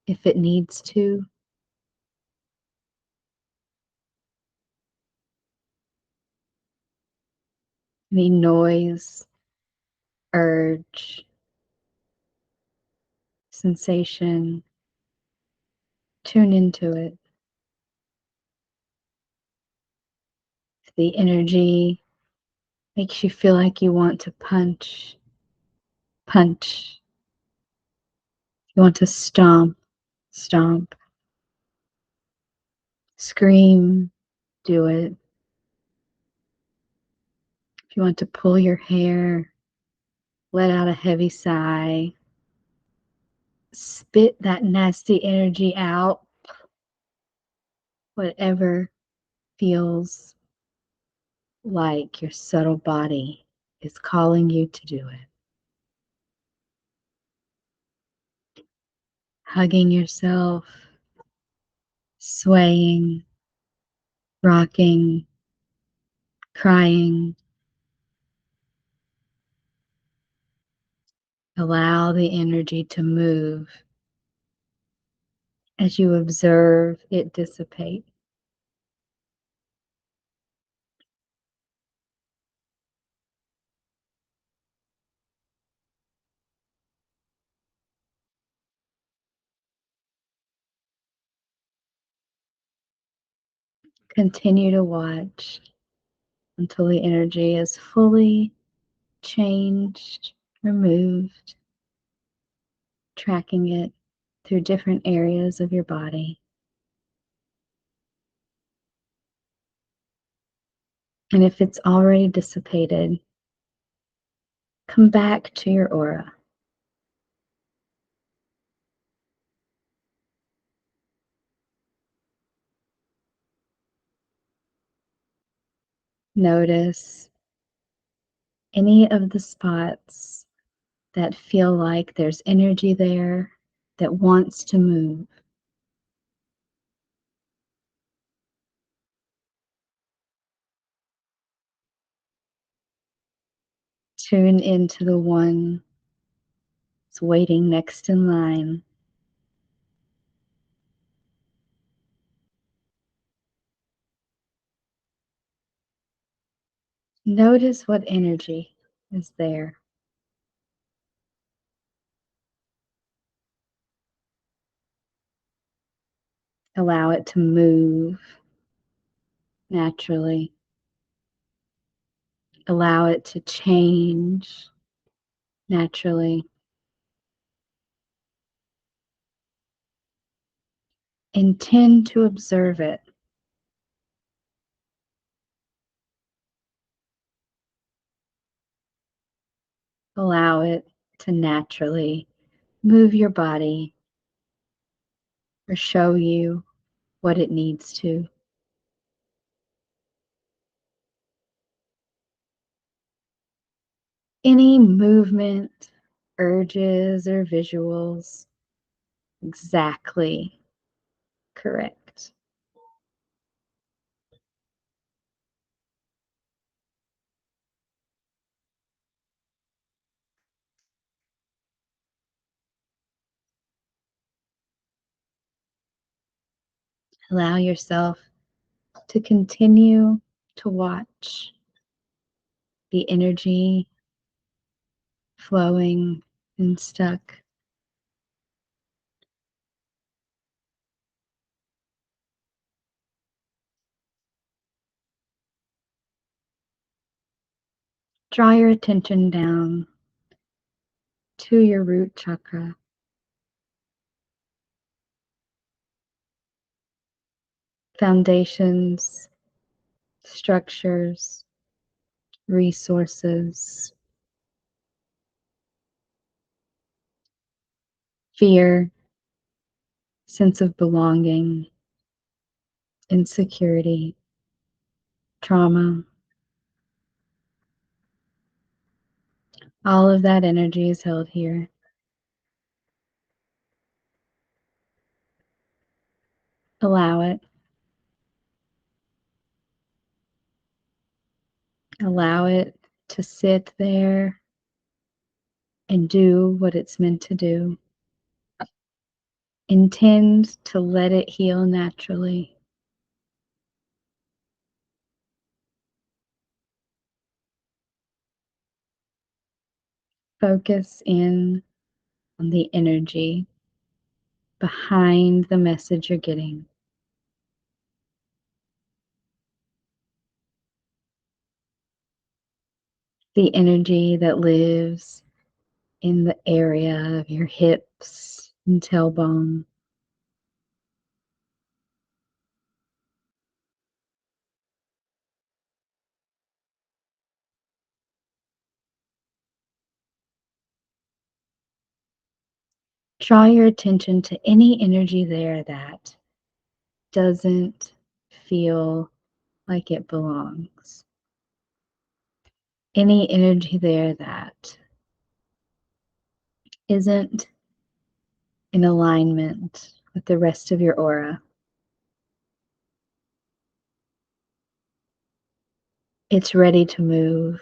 if it needs to. Any noise, urge, sensation, tune into it. If the energy makes you feel like you want to punch, punch. You want to stomp, stomp. Scream, do it. If you want to pull your hair, let out a heavy sigh. Spit that nasty energy out. Whatever feels like your subtle body is calling you to do it. Hugging yourself, swaying, rocking, crying. Allow the energy to move as you observe it dissipate. Continue to watch until the energy is fully changed, removed, tracking it through different areas of your body. And if it's already dissipated, come back to your aura. Notice any of the spots that feel like there's energy there that wants to move. Tune into the one that's waiting next in line. Notice what energy is there. Allow it to move naturally. Allow it to change naturally. Intend to observe it. Allow it to naturally move your body or show you what it needs to. Any movement, urges, or visuals, exactly correct. Allow yourself to continue to watch the energy flowing and stuck. Draw your attention down to your root chakra. Foundations, structures, resources, fear, sense of belonging, insecurity, trauma. All of that energy is held here. Allow it. Allow it to sit there and do what it's meant to do. Intend to let it heal naturally. Focus in on the energy behind the message you're getting. The energy that lives in the area of your hips and tailbone. Draw your attention to any energy there that doesn't feel like it belongs. Any energy there that isn't in alignment with the rest of your aura. It's ready to move.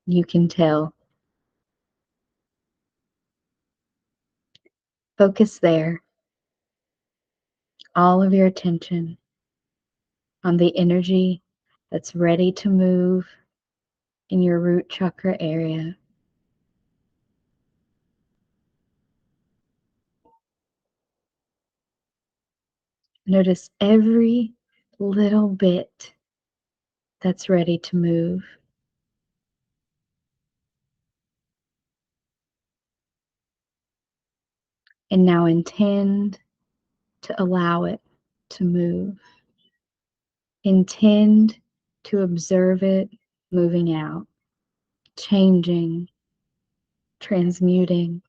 You can tell. Focus there. All of your attention on the energy that's ready to move in your root chakra area. Notice every little bit that's ready to move. And now intend to allow it to move. Intend to observe it moving out, changing, transmuting.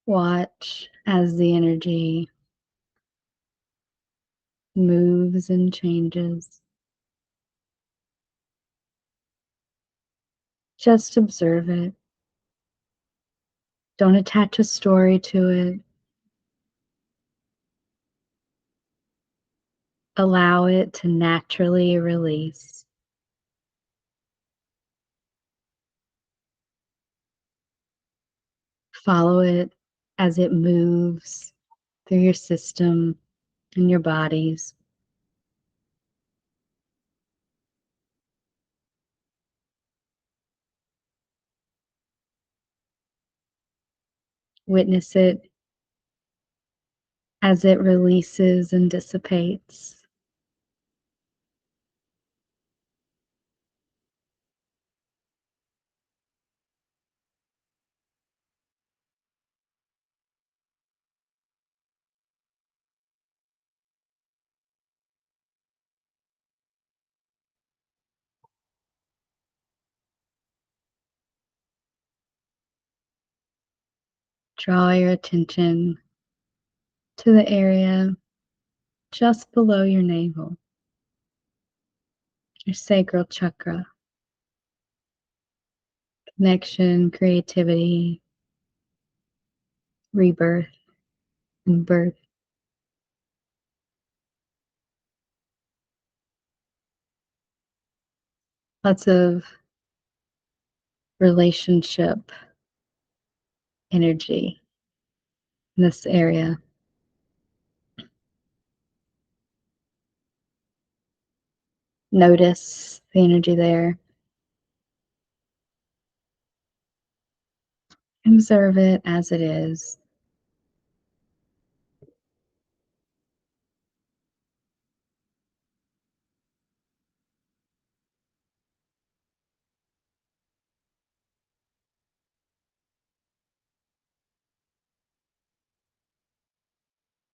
Watch as the energy moves and changes. Just observe it. Don't attach a story to it. Allow it to naturally release. Follow it as it moves through your system and your bodies. Witness it as it releases and dissipates. Draw your attention to the area just below your navel, your sacral chakra. Connection, creativity, rebirth, and birth. lots of relationship energy in this area. Notice the energy there. Observe it as it is.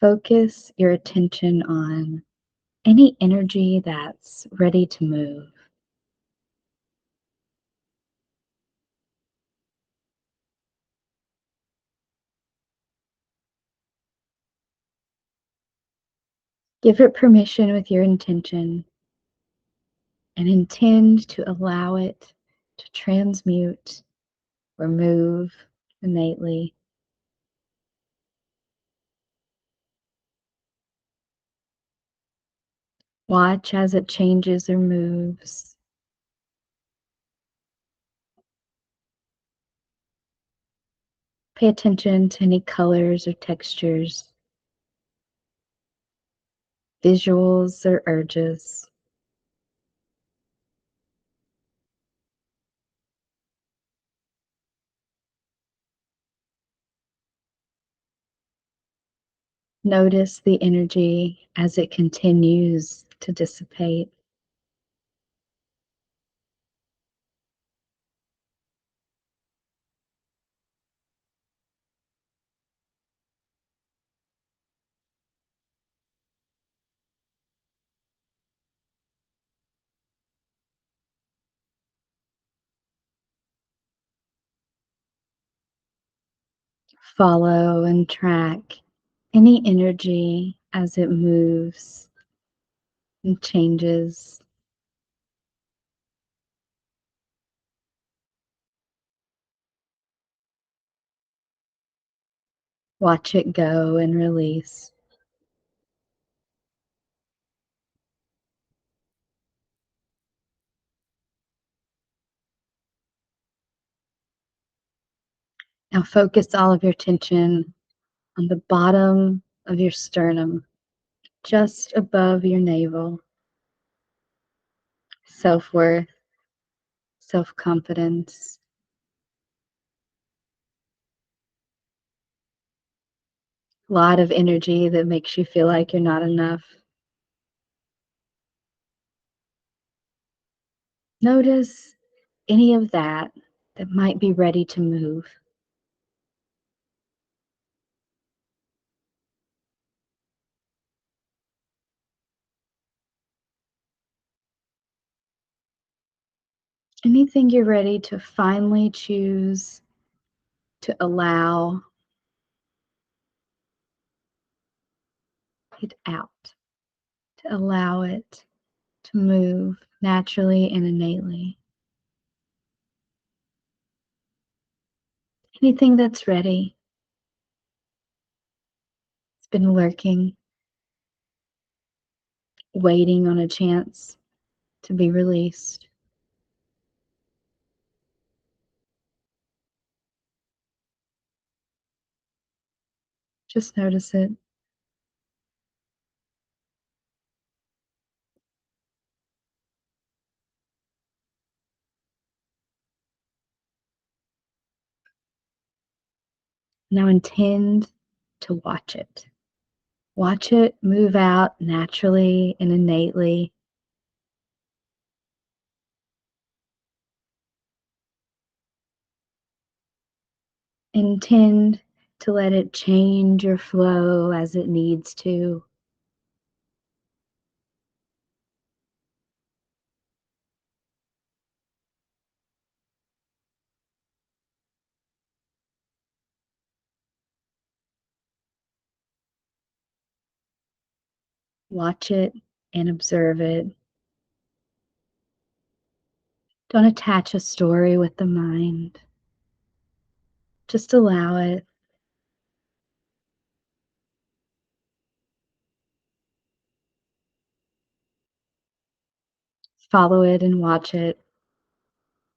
Focus your attention on any energy that's ready to move. Give it permission with your intention and intend to allow it to transmute or move innately. Watch as it changes or moves. Pay attention to any colors or textures, visuals or urges. Notice the energy as it continues to dissipate. Follow and track any energy as it moves and changes. Watch it go and release. Now focus all of your attention on the bottom of your sternum, just above your navel. Self-worth, self-confidence. A lot of energy that makes you feel like you're not enough. Notice any of that that might be ready to move. Anything you're ready to finally choose to allow it out, to allow it to move naturally and innately. Anything that's ready, it's been lurking, waiting on a chance to be released. Just notice it. Now intend to watch it. Watch it move out naturally and innately. Intend to let it change or flow as it needs to. Watch it and observe it. Don't attach a story with the mind. Just allow it. Follow it and watch it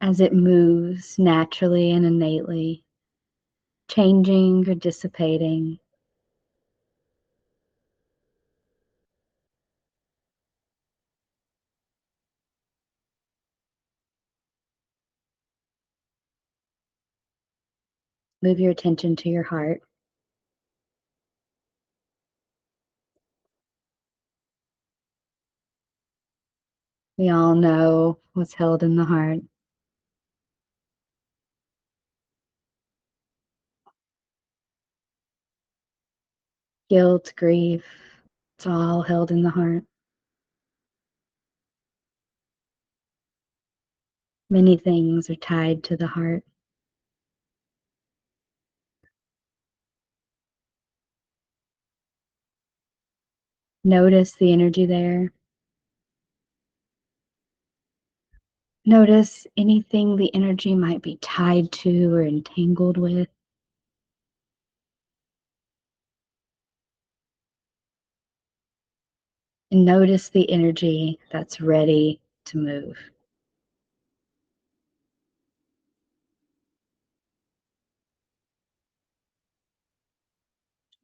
as it moves naturally and innately, changing or dissipating. Move your attention to your heart. We all know what's held in the heart. Guilt, grief, it's all held in the heart. Many things are tied to the heart. Notice the energy there. Notice anything the energy might be tied to or entangled with. And notice the energy that's ready to move.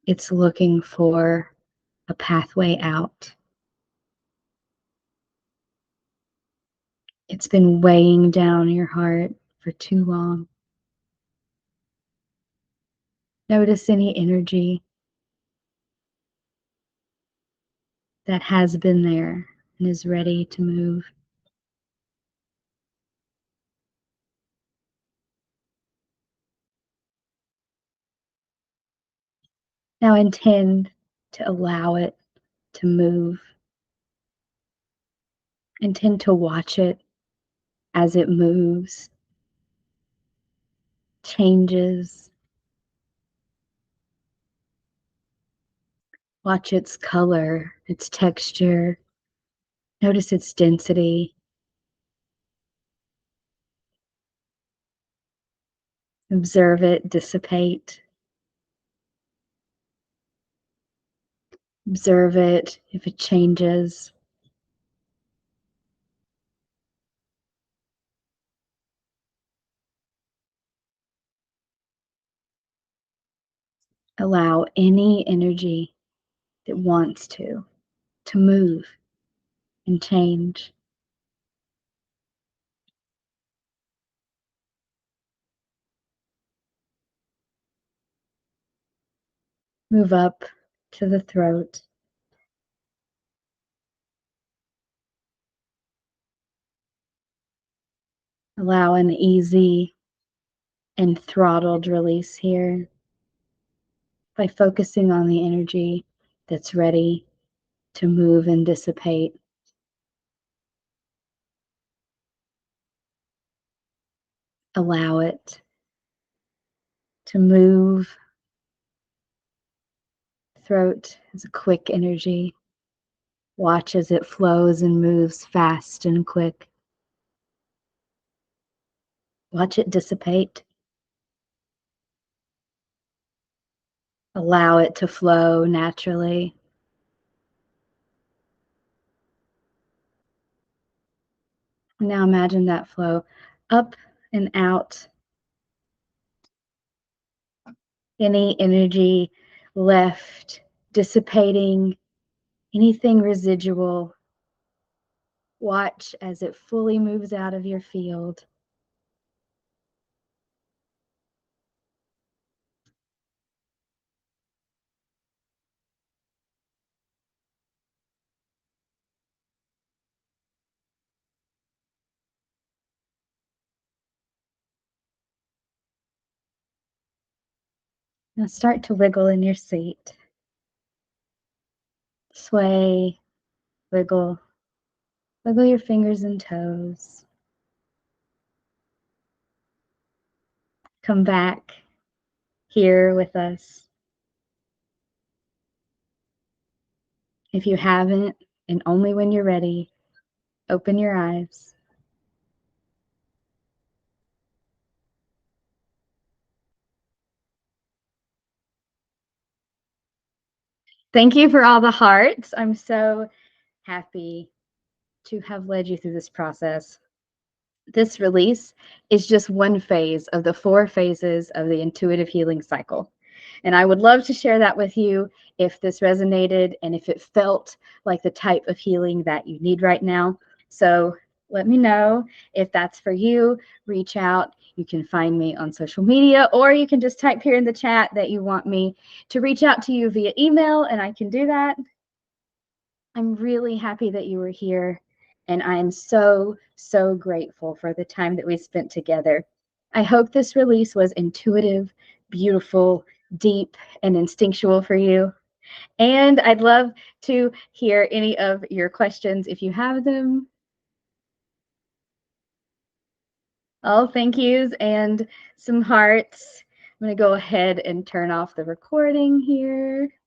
It's looking for a pathway out. It's been weighing down your heart for too long. Notice any energy that has been there and is ready to move. Now intend to allow it to move. Intend to watch it as it moves, changes. Watch its color, its texture. Notice its density. Observe it dissipate. Observe it if it changes. Allow any energy that wants to move and change. Move up to the throat. Allow an easy and throttled release here by focusing on the energy that's ready to move and dissipate. Allow it to move. Throat is a quick energy. Watch as it flows and moves fast and quick. Watch it dissipate. Allow it to flow naturally. Now imagine that flow up and out. Any energy left, dissipating, anything residual. Watch as it fully moves out of your field. Now start to wiggle in your seat. Sway, wiggle. Wiggle your fingers and toes. Come back here with us. If you haven't, and only when you're ready, open your eyes. Thank you for all the hearts. I'm so happy to have led you through this process. This release is just one phase of the 4 phases of the intuitive healing cycle. And I would love to share that with you if this resonated and if it felt like the type of healing that you need right now. So let me know if that's for you. Reach out. You can find me on social media, or you can just type here in the chat that you want me to reach out to you via email, and I can do that. I'm really happy that you were here, and I am so, so grateful for the time that we spent together. I hope this release was intuitive, beautiful, deep, and instinctual for you. And I'd love to hear any of your questions if you have them. Oh, thank yous and some hearts. I'm going to go ahead and turn off the recording here.